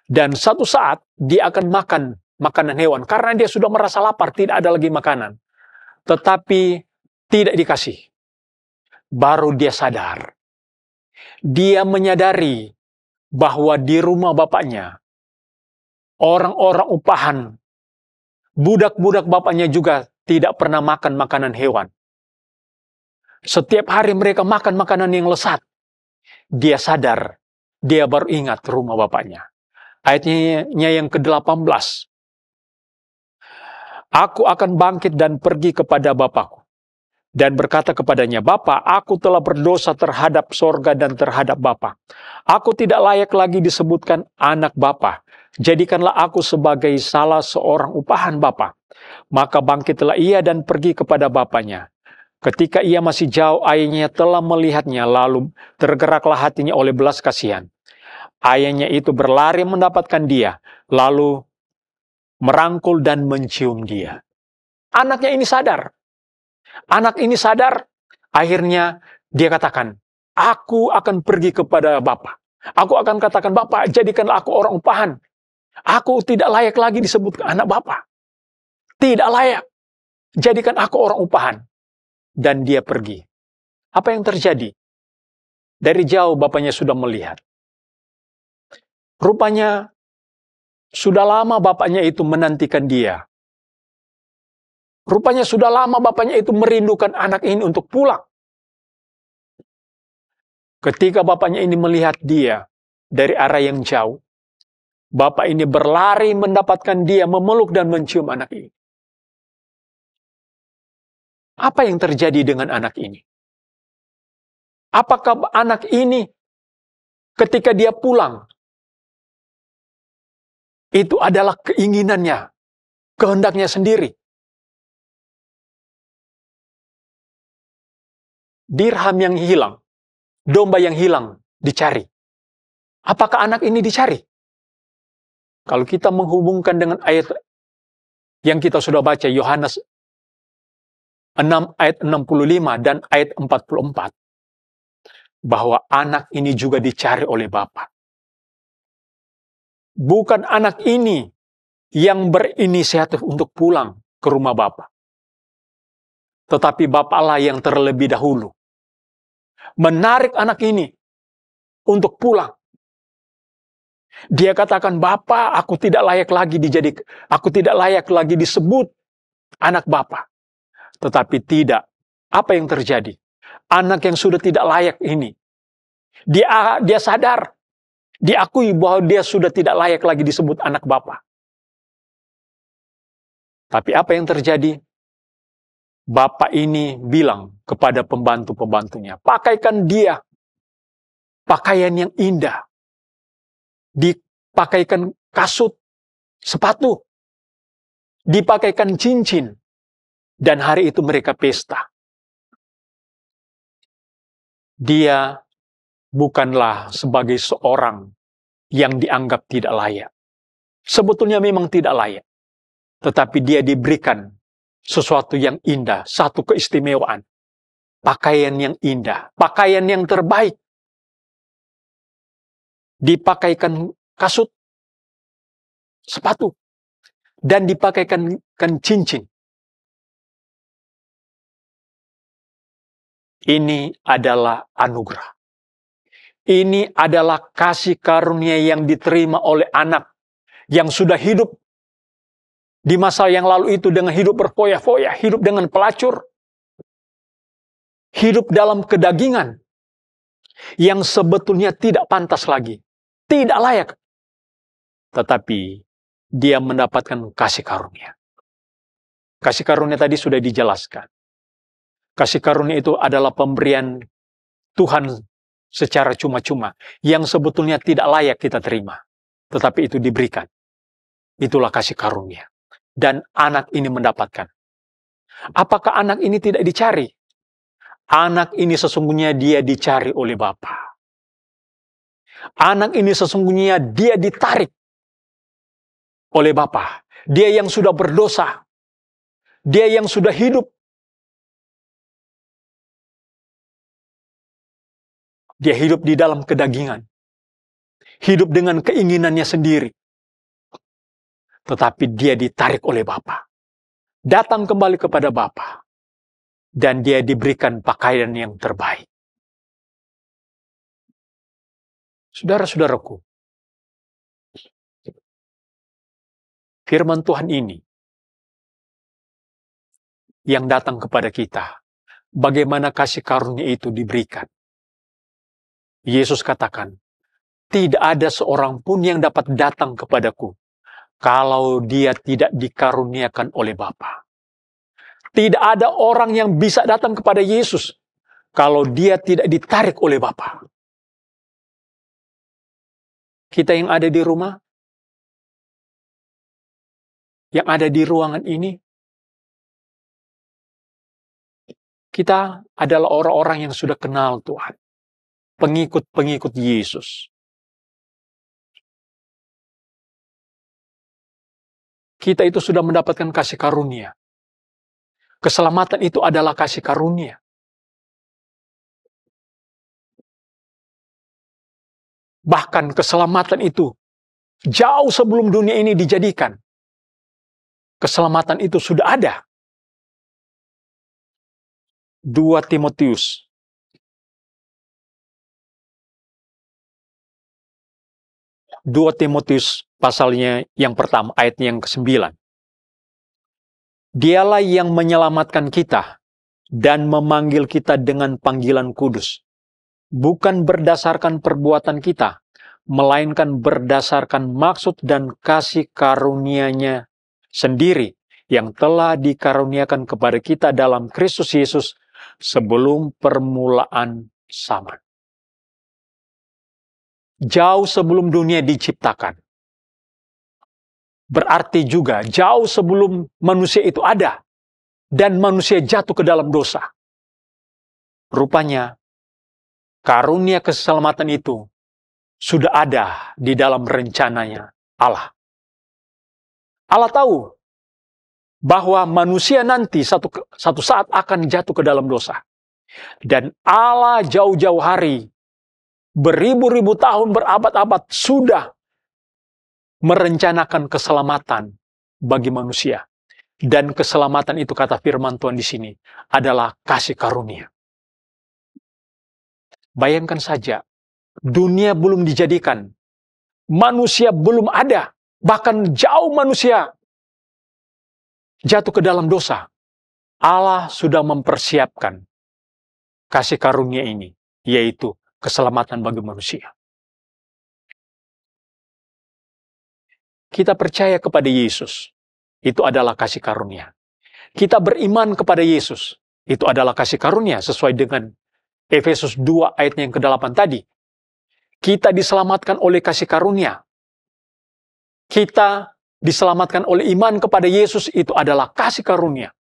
S5: Dan satu saat dia akan makan makanan hewan karena dia sudah merasa lapar, tidak ada lagi makanan. Tetapi tidak dikasih. Baru dia sadar. Dia menyadari bahwa di rumah bapaknya, orang-orang upahan, budak-budak bapaknya juga tidak pernah makan makanan hewan. Setiap hari mereka makan makanan yang lezat. Dia sadar, dia baru ingat rumah bapaknya. Ayatnya yang ke-18. "Aku akan bangkit dan pergi kepada bapakku, dan berkata kepadanya, Bapa, aku telah berdosa terhadap sorga dan terhadap Bapa. Aku tidak layak lagi disebutkan anak Bapa. Jadikanlah aku sebagai salah seorang upahan Bapa." Maka bangkitlah ia dan pergi kepada bapaknya. Ketika ia masih jauh, ayahnya telah melihatnya, lalu tergeraklah hatinya oleh belas kasihan. Ayahnya itu berlari mendapatkan dia, lalu merangkul dan mencium dia. Anaknya ini sadar. Anak ini sadar, akhirnya dia katakan, "Aku akan pergi kepada Bapa. Aku akan katakan, Bapa, jadikanlah aku orang upahan. Aku tidak layak lagi disebut anak Bapa. Tidak layak. Jadikan aku orang upahan." Dan dia pergi. Apa yang terjadi? Dari jauh bapaknya sudah melihat. Rupanya sudah lama bapaknya itu menantikan dia. Rupanya sudah lama bapaknya itu merindukan anak ini untuk pulang. Ketika bapaknya ini melihat dia dari arah yang jauh, bapak ini berlari mendapatkan dia, memeluk dan mencium anak ini. Apa yang terjadi dengan anak ini? Apakah anak ini ketika dia pulang, itu adalah keinginannya, kehendaknya sendiri? Dirham yang hilang, domba yang hilang dicari. Apakah anak ini dicari? Kalau kita menghubungkan dengan ayat yang kita sudah baca, Yohanes 6 ayat 65 dan ayat 44, bahwa anak ini juga dicari oleh Bapa. Bukan anak ini yang berinisiatif untuk pulang ke rumah Bapa, tetapi Bapa lah yang terlebih dahulu menarik anak ini untuk pulang. Dia katakan, Bapa, aku tidak layak lagi disebut anak Bapa. Tetapi tidak. Apa yang terjadi? Anak yang sudah tidak layak ini, dia sadar, diakui bahwa dia sudah tidak layak lagi disebut anak Bapa. Tapi apa yang terjadi? Bapa ini bilang kepada pembantu-pembantunya, pakaikan dia pakaian yang indah, dipakaikan kasut, sepatu, dipakaikan cincin, dan hari itu mereka pesta. Dia bukanlah sebagai seorang yang dianggap tidak layak. Sebetulnya memang tidak layak. Tetapi dia diberikan sesuatu yang indah, satu keistimewaan. Pakaian yang indah, pakaian yang terbaik. Dipakaikan kasut, sepatu, dan dipakaikan cincin. Ini adalah anugerah. Ini adalah kasih karunia yang diterima oleh anak yang sudah hidup di masa yang lalu itu dengan hidup berfoya-foya, hidup dengan pelacur, hidup dalam kedagingan yang sebetulnya tidak pantas lagi, tidak layak. Tetapi dia mendapatkan kasih karunia. Kasih karunia tadi sudah dijelaskan. Kasih karunia itu adalah pemberian Tuhan secara cuma-cuma yang sebetulnya tidak layak kita terima. Tetapi itu diberikan. Itulah kasih karunia. Dan anak ini mendapatkan. Apakah anak ini tidak dicari? Anak ini sesungguhnya dia dicari oleh Bapa. Anak ini sesungguhnya dia ditarik oleh Bapa. Dia yang sudah berdosa. Dia yang sudah hidup. Dia hidup di dalam kedagingan. Hidup dengan keinginannya sendiri. Tetapi dia ditarik oleh Bapa. Datang kembali kepada Bapa. Dan dia diberikan pakaian yang terbaik. Saudara-saudaraku, firman Tuhan ini yang datang kepada kita, bagaimana kasih karunia itu diberikan. Yesus katakan, tidak ada seorang pun yang dapat datang kepadaku kalau dia tidak dikaruniakan oleh Bapa. Tidak ada orang yang bisa datang kepada Yesus kalau dia tidak ditarik oleh Bapa. Kita yang ada di rumah, yang ada di ruangan ini, kita adalah orang-orang yang sudah kenal Tuhan. Pengikut-pengikut Yesus. Kita itu sudah mendapatkan kasih karunia. Keselamatan itu adalah kasih karunia. Bahkan keselamatan itu jauh sebelum dunia ini dijadikan. Keselamatan itu sudah ada. 2 Timotius pasalnya yang pertama, ayatnya yang ke-9. Dialah yang menyelamatkan kita dan memanggil kita dengan panggilan kudus. Bukan berdasarkan perbuatan kita, melainkan berdasarkan maksud dan kasih karunia-Nya sendiri yang telah dikaruniakan kepada kita dalam Kristus Yesus sebelum permulaan zaman. Jauh sebelum dunia diciptakan. Berarti juga jauh sebelum manusia itu ada dan manusia jatuh ke dalam dosa. Rupanya karunia keselamatan itu sudah ada di dalam rencananya Allah. Allah tahu bahwa manusia nanti satu saat akan jatuh ke dalam dosa. Dan Allah jauh-jauh hari, beribu-ribu tahun, berabad-abad sudah merencanakan keselamatan bagi manusia. Dan keselamatan itu, kata firman Tuhan di sini, adalah kasih karunia. Bayangkan saja, dunia belum dijadikan, manusia belum ada, bahkan jauh manusia jatuh ke dalam dosa, Allah sudah mempersiapkan kasih karunia ini, yaitu keselamatan bagi manusia. Kita percaya kepada Yesus, itu adalah kasih karunia. Kita beriman kepada Yesus, itu adalah kasih karunia sesuai dengan Efesus 2 ayat yang ke-8 tadi. Kita diselamatkan oleh kasih karunia. Kita diselamatkan oleh iman kepada Yesus, itu adalah kasih karunia.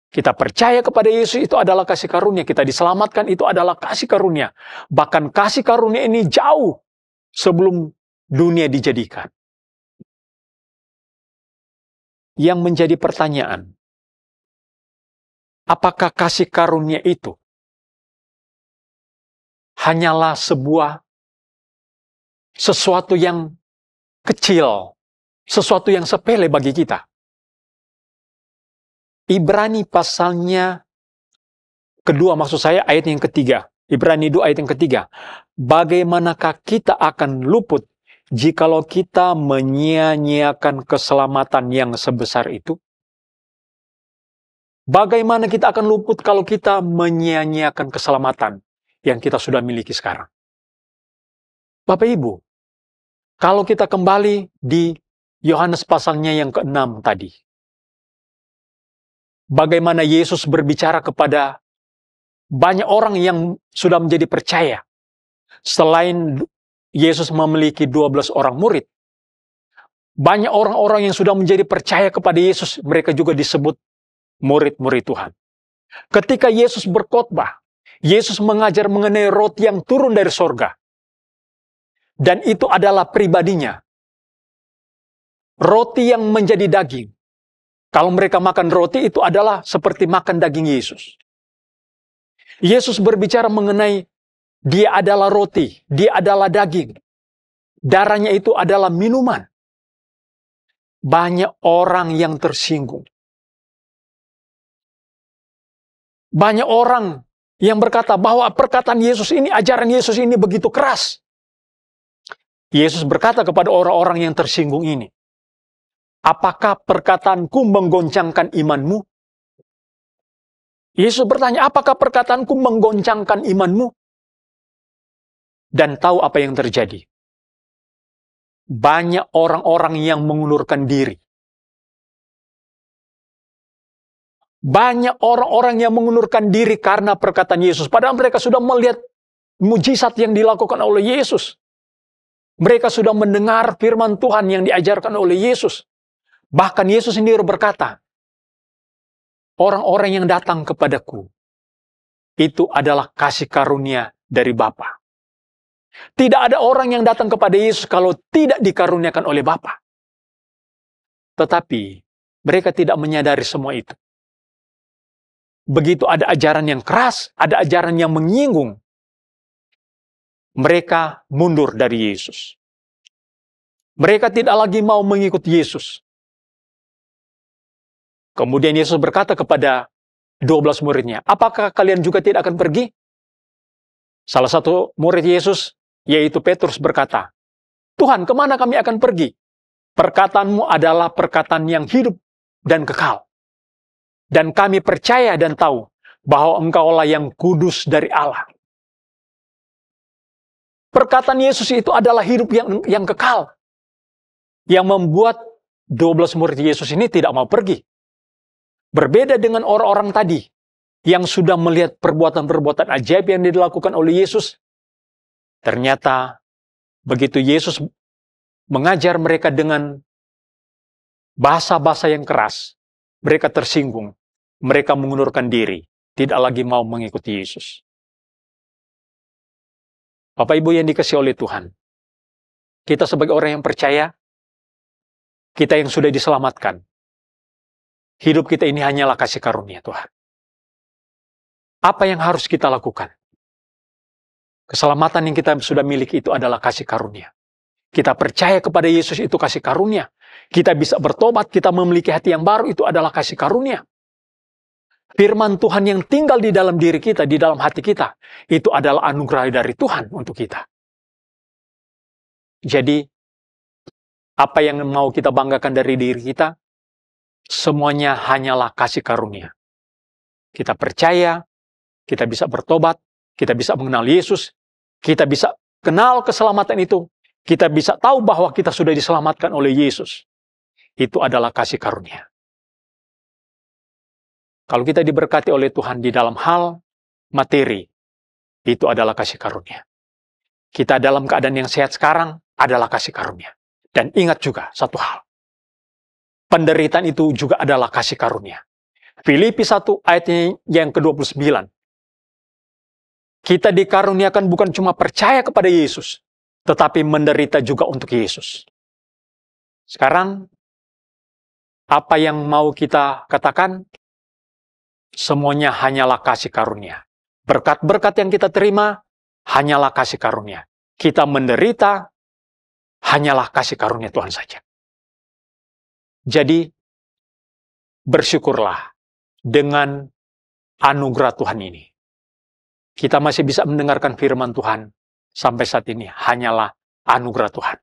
S5: Kita percaya kepada Yesus, itu adalah kasih karunia. Kita diselamatkan, itu adalah kasih karunia. Bahkan kasih karunia ini jauh sebelum dunia dijadikan. Yang menjadi pertanyaan, apakah kasih karunia itu hanyalah sesuatu yang kecil, sesuatu yang sepele bagi kita? Ibrani pasalnya kedua, maksud saya ayat yang ketiga. Ibrani 2 ayat yang ketiga. Bagaimanakah kita akan luput jikalau kita menyia-nyiakan keselamatan yang sebesar itu? Bagaimana kita akan luput kalau kita menyia-nyiakan keselamatan yang kita sudah miliki sekarang? Bapak Ibu, kalau kita kembali di Yohanes pasalnya yang ke-6 tadi, bagaimana Yesus berbicara kepada banyak orang yang sudah menjadi percaya. Selain Yesus memiliki 12 orang murid, banyak orang-orang yang sudah menjadi percaya kepada Yesus, mereka juga disebut murid-murid Tuhan. Ketika Yesus berkhotbah, Yesus mengajar mengenai roti yang turun dari sorga. Dan itu adalah pribadinya. Roti yang menjadi daging. Kalau mereka makan roti, itu adalah seperti makan daging Yesus. Yesus berbicara mengenai dia adalah roti, dia adalah daging. Darahnya itu adalah minuman. Banyak orang yang tersinggung. Banyak orang yang berkata bahwa perkataan Yesus ini, ajaran Yesus ini begitu keras. Yesus berkata kepada orang-orang yang tersinggung ini, apakah perkataanku menggoncangkan imanmu? Yesus bertanya, apakah perkataanku menggoncangkan imanmu? Dan tahu apa yang terjadi? Banyak orang-orang yang mengundurkan diri. Banyak orang-orang yang mengundurkan diri karena perkataan Yesus. Padahal mereka sudah melihat mujizat yang dilakukan oleh Yesus. Mereka sudah mendengar firman Tuhan yang diajarkan oleh Yesus. Bahkan Yesus sendiri berkata, orang-orang yang datang kepadaku, itu adalah kasih karunia dari Bapa. Tidak ada orang yang datang kepada Yesus kalau tidak dikaruniakan oleh Bapa. Tetapi mereka tidak menyadari semua itu. Begitu ada ajaran yang keras, ada ajaran yang menyinggung, mereka mundur dari Yesus. Mereka tidak lagi mau mengikuti Yesus. Kemudian Yesus berkata kepada 12 muridnya, apakah kalian juga tidak akan pergi? Salah satu murid Yesus, yaitu Petrus, berkata, Tuhan, kemana kami akan pergi? Perkataanmu adalah perkataan yang hidup dan kekal. Dan kami percaya dan tahu bahwa Engkaulah yang kudus dari Allah. Perkataan Yesus itu adalah hidup yang kekal. Yang membuat 12 murid Yesus ini tidak mau pergi. Berbeda dengan orang-orang tadi yang sudah melihat perbuatan-perbuatan ajaib yang dilakukan oleh Yesus. Ternyata begitu Yesus mengajar mereka dengan bahasa-bahasa yang keras, mereka tersinggung. Mereka mengundurkan diri, tidak lagi mau mengikuti Yesus. Bapak Ibu yang dikasihi oleh Tuhan, kita sebagai orang yang percaya, kita yang sudah diselamatkan, hidup kita ini hanyalah kasih karunia Tuhan. Apa yang harus kita lakukan? Keselamatan yang kita sudah miliki itu adalah kasih karunia. Kita percaya kepada Yesus itu kasih karunia. Kita bisa bertobat, kita memiliki hati yang baru, itu adalah kasih karunia. Firman Tuhan yang tinggal di dalam diri kita, di dalam hati kita, itu adalah anugerah dari Tuhan untuk kita. Jadi, apa yang mau kita banggakan dari diri kita, semuanya hanyalah kasih karunia. Kita percaya, kita bisa bertobat, kita bisa mengenal Yesus, kita bisa kenal keselamatan itu, kita bisa tahu bahwa kita sudah diselamatkan oleh Yesus. Itu adalah kasih karunia. Kalau kita diberkati oleh Tuhan di dalam hal materi, itu adalah kasih karunia. Kita dalam keadaan yang sehat sekarang adalah kasih karunia. Dan ingat juga satu hal. Penderitaan itu juga adalah kasih karunia. Filipi 1 ayat yang ke-29. Kita dikaruniakan bukan cuma percaya kepada Yesus, tetapi menderita juga untuk Yesus. Sekarang, apa yang mau kita katakan? Semuanya hanyalah kasih karunia. Berkat-berkat yang kita terima, hanyalah kasih karunia. Kita menderita, hanyalah kasih karunia Tuhan saja. Jadi, bersyukurlah dengan anugerah Tuhan ini. Kita masih bisa mendengarkan firman Tuhan sampai saat ini, hanyalah anugerah Tuhan.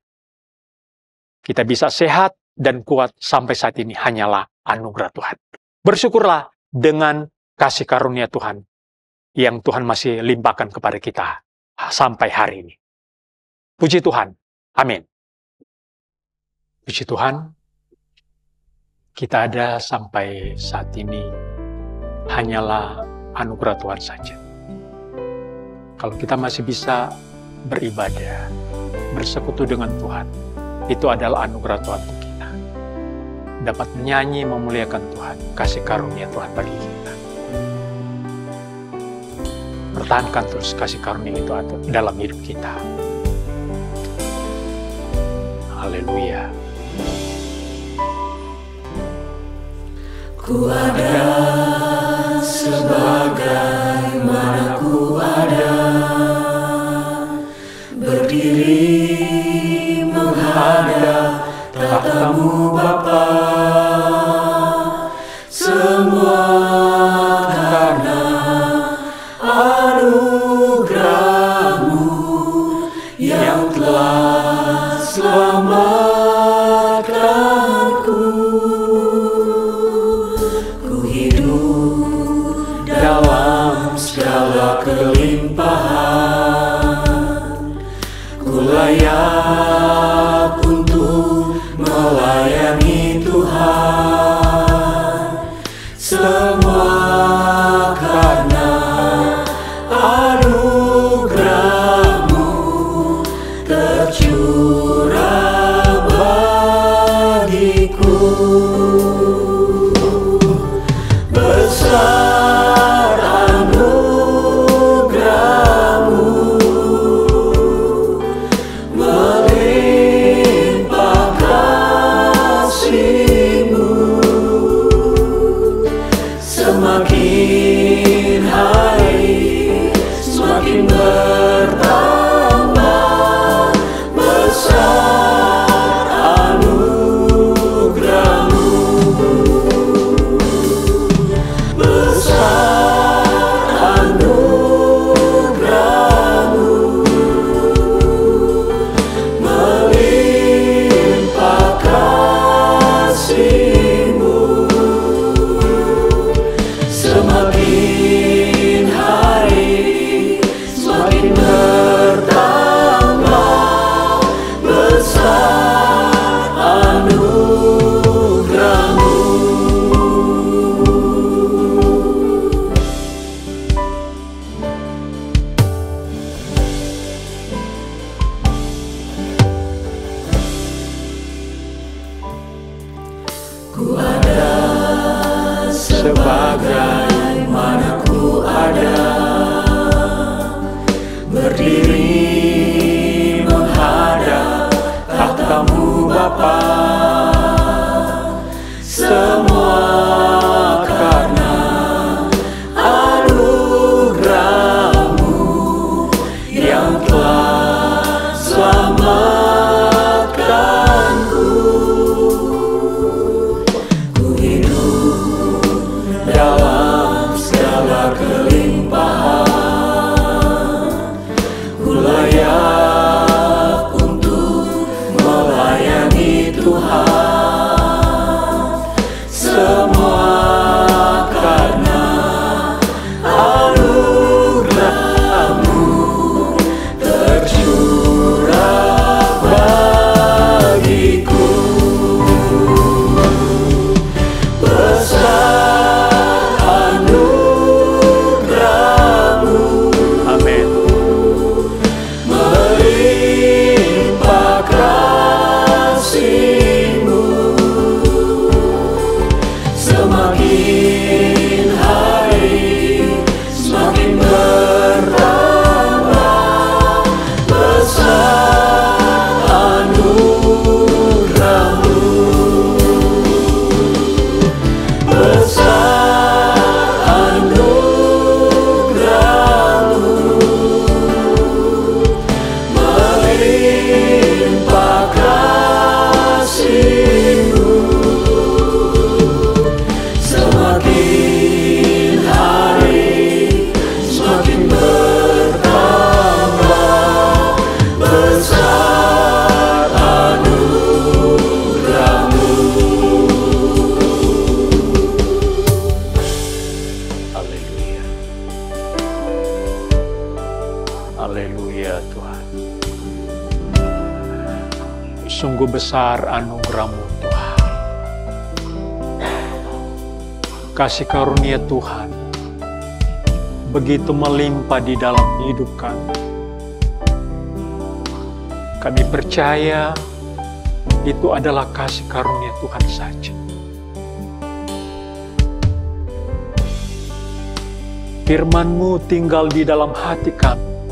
S5: Kita bisa sehat dan kuat sampai saat ini, hanyalah anugerah Tuhan. Bersyukurlah dengan kasih karunia Tuhan yang Tuhan masih limpahkan kepada kita sampai hari ini. Puji Tuhan. Amin. Puji Tuhan, kita ada sampai saat ini hanyalah anugerah Tuhan saja. Kalau kita masih bisa beribadah, bersekutu dengan Tuhan, itu adalah anugerah Tuhan untuk kita. Dapat menyanyi, memuliakan Tuhan, kasih karunia Tuhan bagi kita. Pertahankan terus kasih karunia itu dalam hidup kita. Haleluya.
S2: Ku ada sebagaimana ku ada, berdiri menghadap tatamu Bapa, semua karena anugerah-Mu yang telah selamatkanku. Ku hidup dalam segala kelimpahan, ku layak untuk melayani Tuhan. Semua karena anugerah-Mu tercurah bagiku. Besar anugerah-Mu, melimpah kasih-Mu, semakin hari semakin bertambah. Besar anugerah-Mu, besar anugerah-Mu, melimpah kasih-Mu, semakin hari semakin bertambah. Besar anugerah-Mu. Ku ada sebagaimana ku ada, berdiri menghadap tahta-Mu Bapa, semua karena anugerah-Mu yang telah selamatkanku. Ku hidup dalam
S5: Sungguh besar anugerah-Mu Tuhan. Kasih karunia Tuhan begitu melimpah di dalam hidup kami. Kami percaya itu adalah kasih karunia Tuhan saja. Firman-Mu tinggal di dalam hati kami.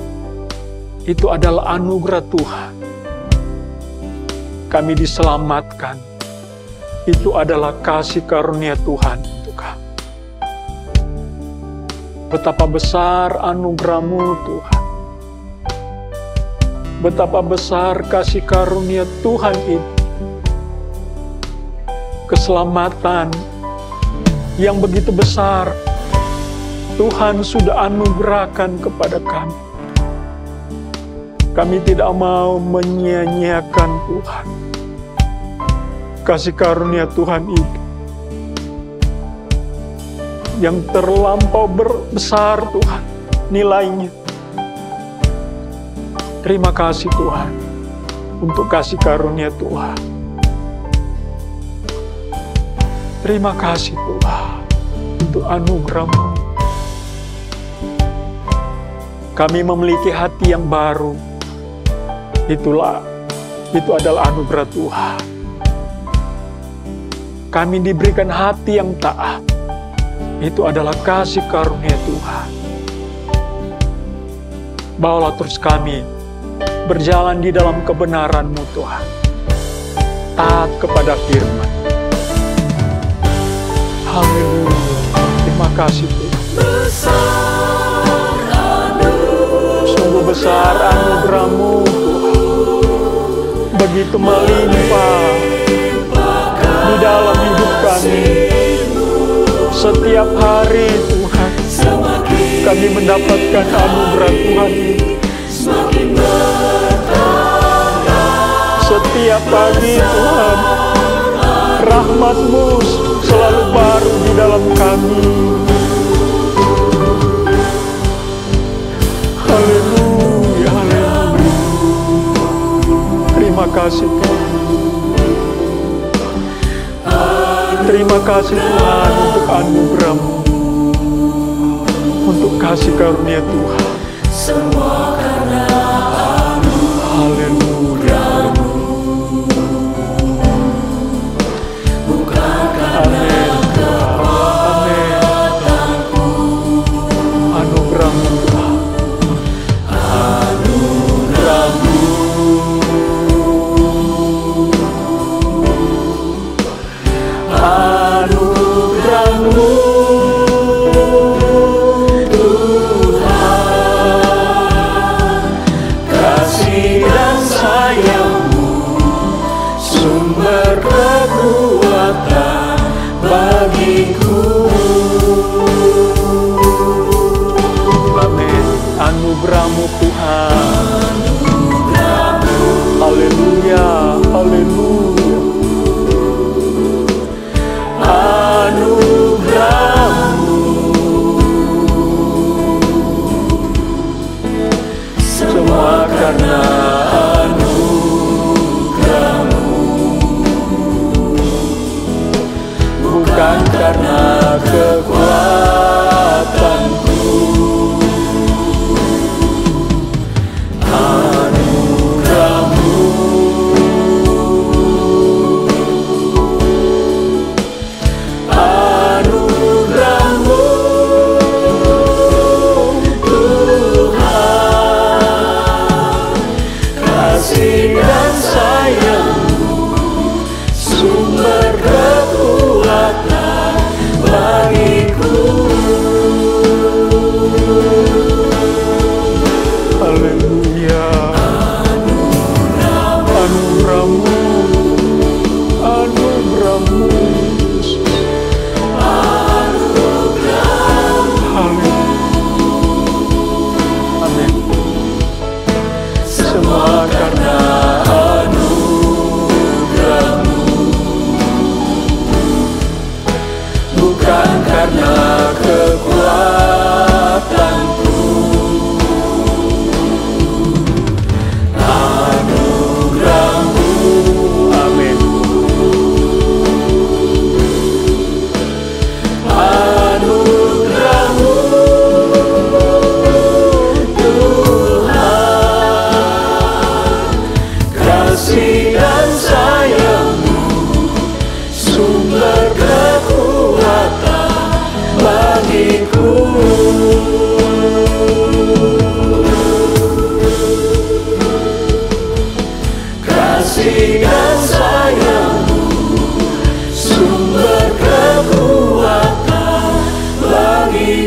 S5: Itu adalah anugerah Tuhan. Kami diselamatkan. Itu adalah kasih karunia Tuhan untuk kami. Betapa besar anugerah-Mu Tuhan. Betapa besar kasih karunia Tuhan itu. Keselamatan yang begitu besar Tuhan sudah anugerahkan kepada kami. Kami tidak mau menyia-nyiakan Tuhan. Kasih karunia Tuhan itu yang terlampau besar Tuhan nilainya. Terima kasih Tuhan untuk kasih karunia Tuhan. Terima kasih Tuhan untuk anugerah-Mu. Kami memiliki hati yang baru. Itu adalah anugerah Tuhan. Kami diberikan hati yang taat. Itu adalah kasih karunia Tuhan. Bawalah terus kami berjalan di dalam kebenaran-Mu Tuhan. Taat kepada firman. Haleluya. Terima kasih Tuhan. Sungguh besar anugerah-Mu Tuhan. Begitu melimpah di dalam hidup kami. Setiap hari Tuhan, kami mendapatkan anugerah Tuhan itu. Setiap pagi Tuhan, rahmat-Mu selalu baru di dalam kami. Haleluya, haleluya. Terima kasih Tuhan. Terima kasih Tuhan untuk anugerah-Mu, untuk kasih karunia Tuhan. Semua karena haleluya. Bukan karena kekuatanku. Anugerah-Mu Tuhan. Anugerah-Mu. Anugerah-Mu Tuhan.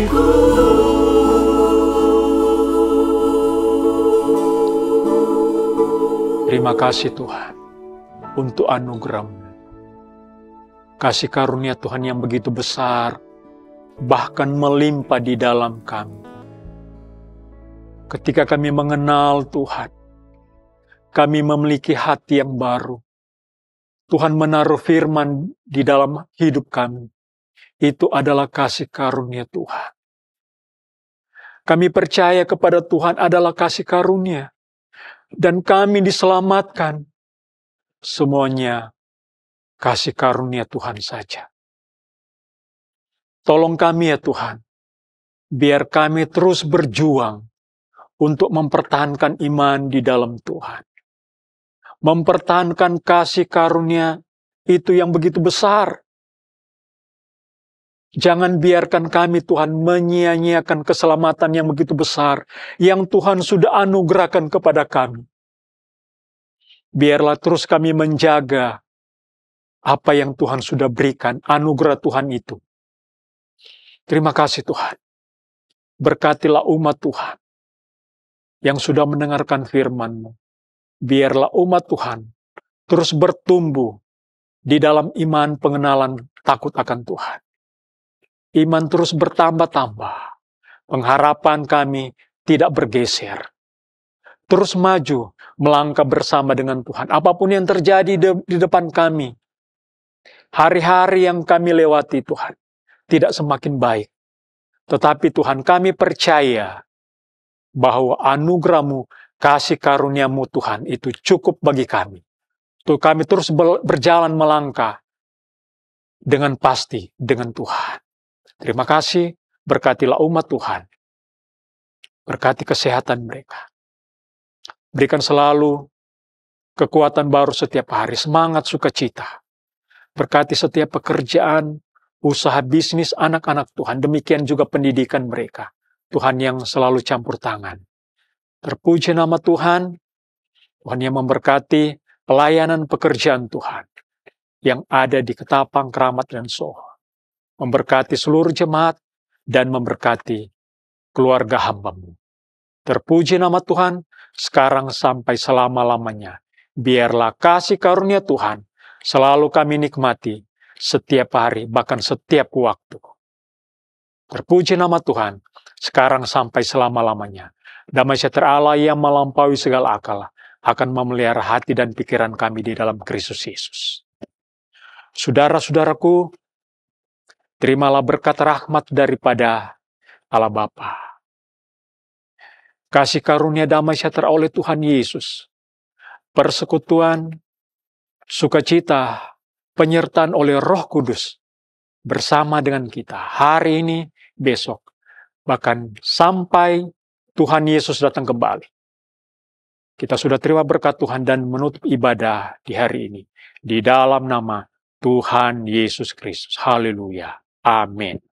S2: hatiku.
S5: Terima kasih Tuhan untuk anugerah-Mu. Kasih karunia Tuhan yang begitu besar, bahkan melimpah di dalam kami. Ketika kami mengenal Tuhan, kami memiliki hati yang baru. Tuhan menaruh firman di dalam hidup kami. Itu adalah kasih karunia Tuhan. Kami percaya kepada Tuhan adalah kasih karunia. Dan kami diselamatkan. Semuanya kasih karunia Tuhan saja. Tolong kami ya Tuhan. Biar kami terus berjuang untuk mempertahankan iman di dalam Tuhan. Mempertahankan kasih karunia itu yang begitu besar. Jangan biarkan kami Tuhan menyia-nyiakan keselamatan yang begitu besar yang Tuhan sudah anugerahkan kepada kami. Biarlah terus kami menjaga apa yang Tuhan sudah berikan, anugerah Tuhan itu. Terima kasih Tuhan. Berkatilah umat Tuhan yang sudah mendengarkan firman-Mu. Biarlah umat Tuhan terus bertumbuh di dalam iman pengenalan takut akan Tuhan. Iman terus bertambah-tambah. Pengharapan kami tidak bergeser. Terus maju, melangkah bersama dengan Tuhan. Apapun yang terjadi di depan kami. Hari-hari yang kami lewati Tuhan. Tidak semakin baik. Tetapi Tuhan kami percaya bahwa anugerah-Mu, kasih karunia-Mu Tuhan itu cukup bagi kami. Tuh kami terus berjalan melangkah dengan pasti dengan Tuhan. Terima kasih, berkatilah umat Tuhan. Berkati kesehatan mereka. Berikan selalu kekuatan baru setiap hari, semangat sukacita. Berkati setiap pekerjaan, usaha bisnis anak-anak Tuhan. Demikian juga pendidikan mereka. Tuhan yang selalu campur tangan. Terpuji nama Tuhan. Tuhan yang memberkati pelayanan pekerjaan Tuhan. Yang ada di Ketapang, Keramat, dan Soho. Memberkati seluruh jemaat dan memberkati keluarga hamba-Mu. Terpuji nama Tuhan, sekarang sampai selama-lamanya. Biarlah kasih karunia Tuhan selalu kami nikmati setiap hari, bahkan setiap waktu. Terpuji nama Tuhan, sekarang sampai selama-lamanya. Damai sejahtera Allah yang melampaui segala akal akan memelihara hati dan pikiran kami di dalam Kristus Yesus. Saudara-saudaraku, terimalah berkat rahmat daripada Allah Bapa. Kasih karunia damai sejahtera oleh Tuhan Yesus. Persekutuan, sukacita, penyertaan oleh Roh Kudus bersama dengan kita hari ini, besok. Bahkan sampai Tuhan Yesus datang kembali. Kita sudah terima berkat Tuhan dan menutup ibadah di hari ini. Di dalam nama Tuhan Yesus Kristus. Haleluya. Amin.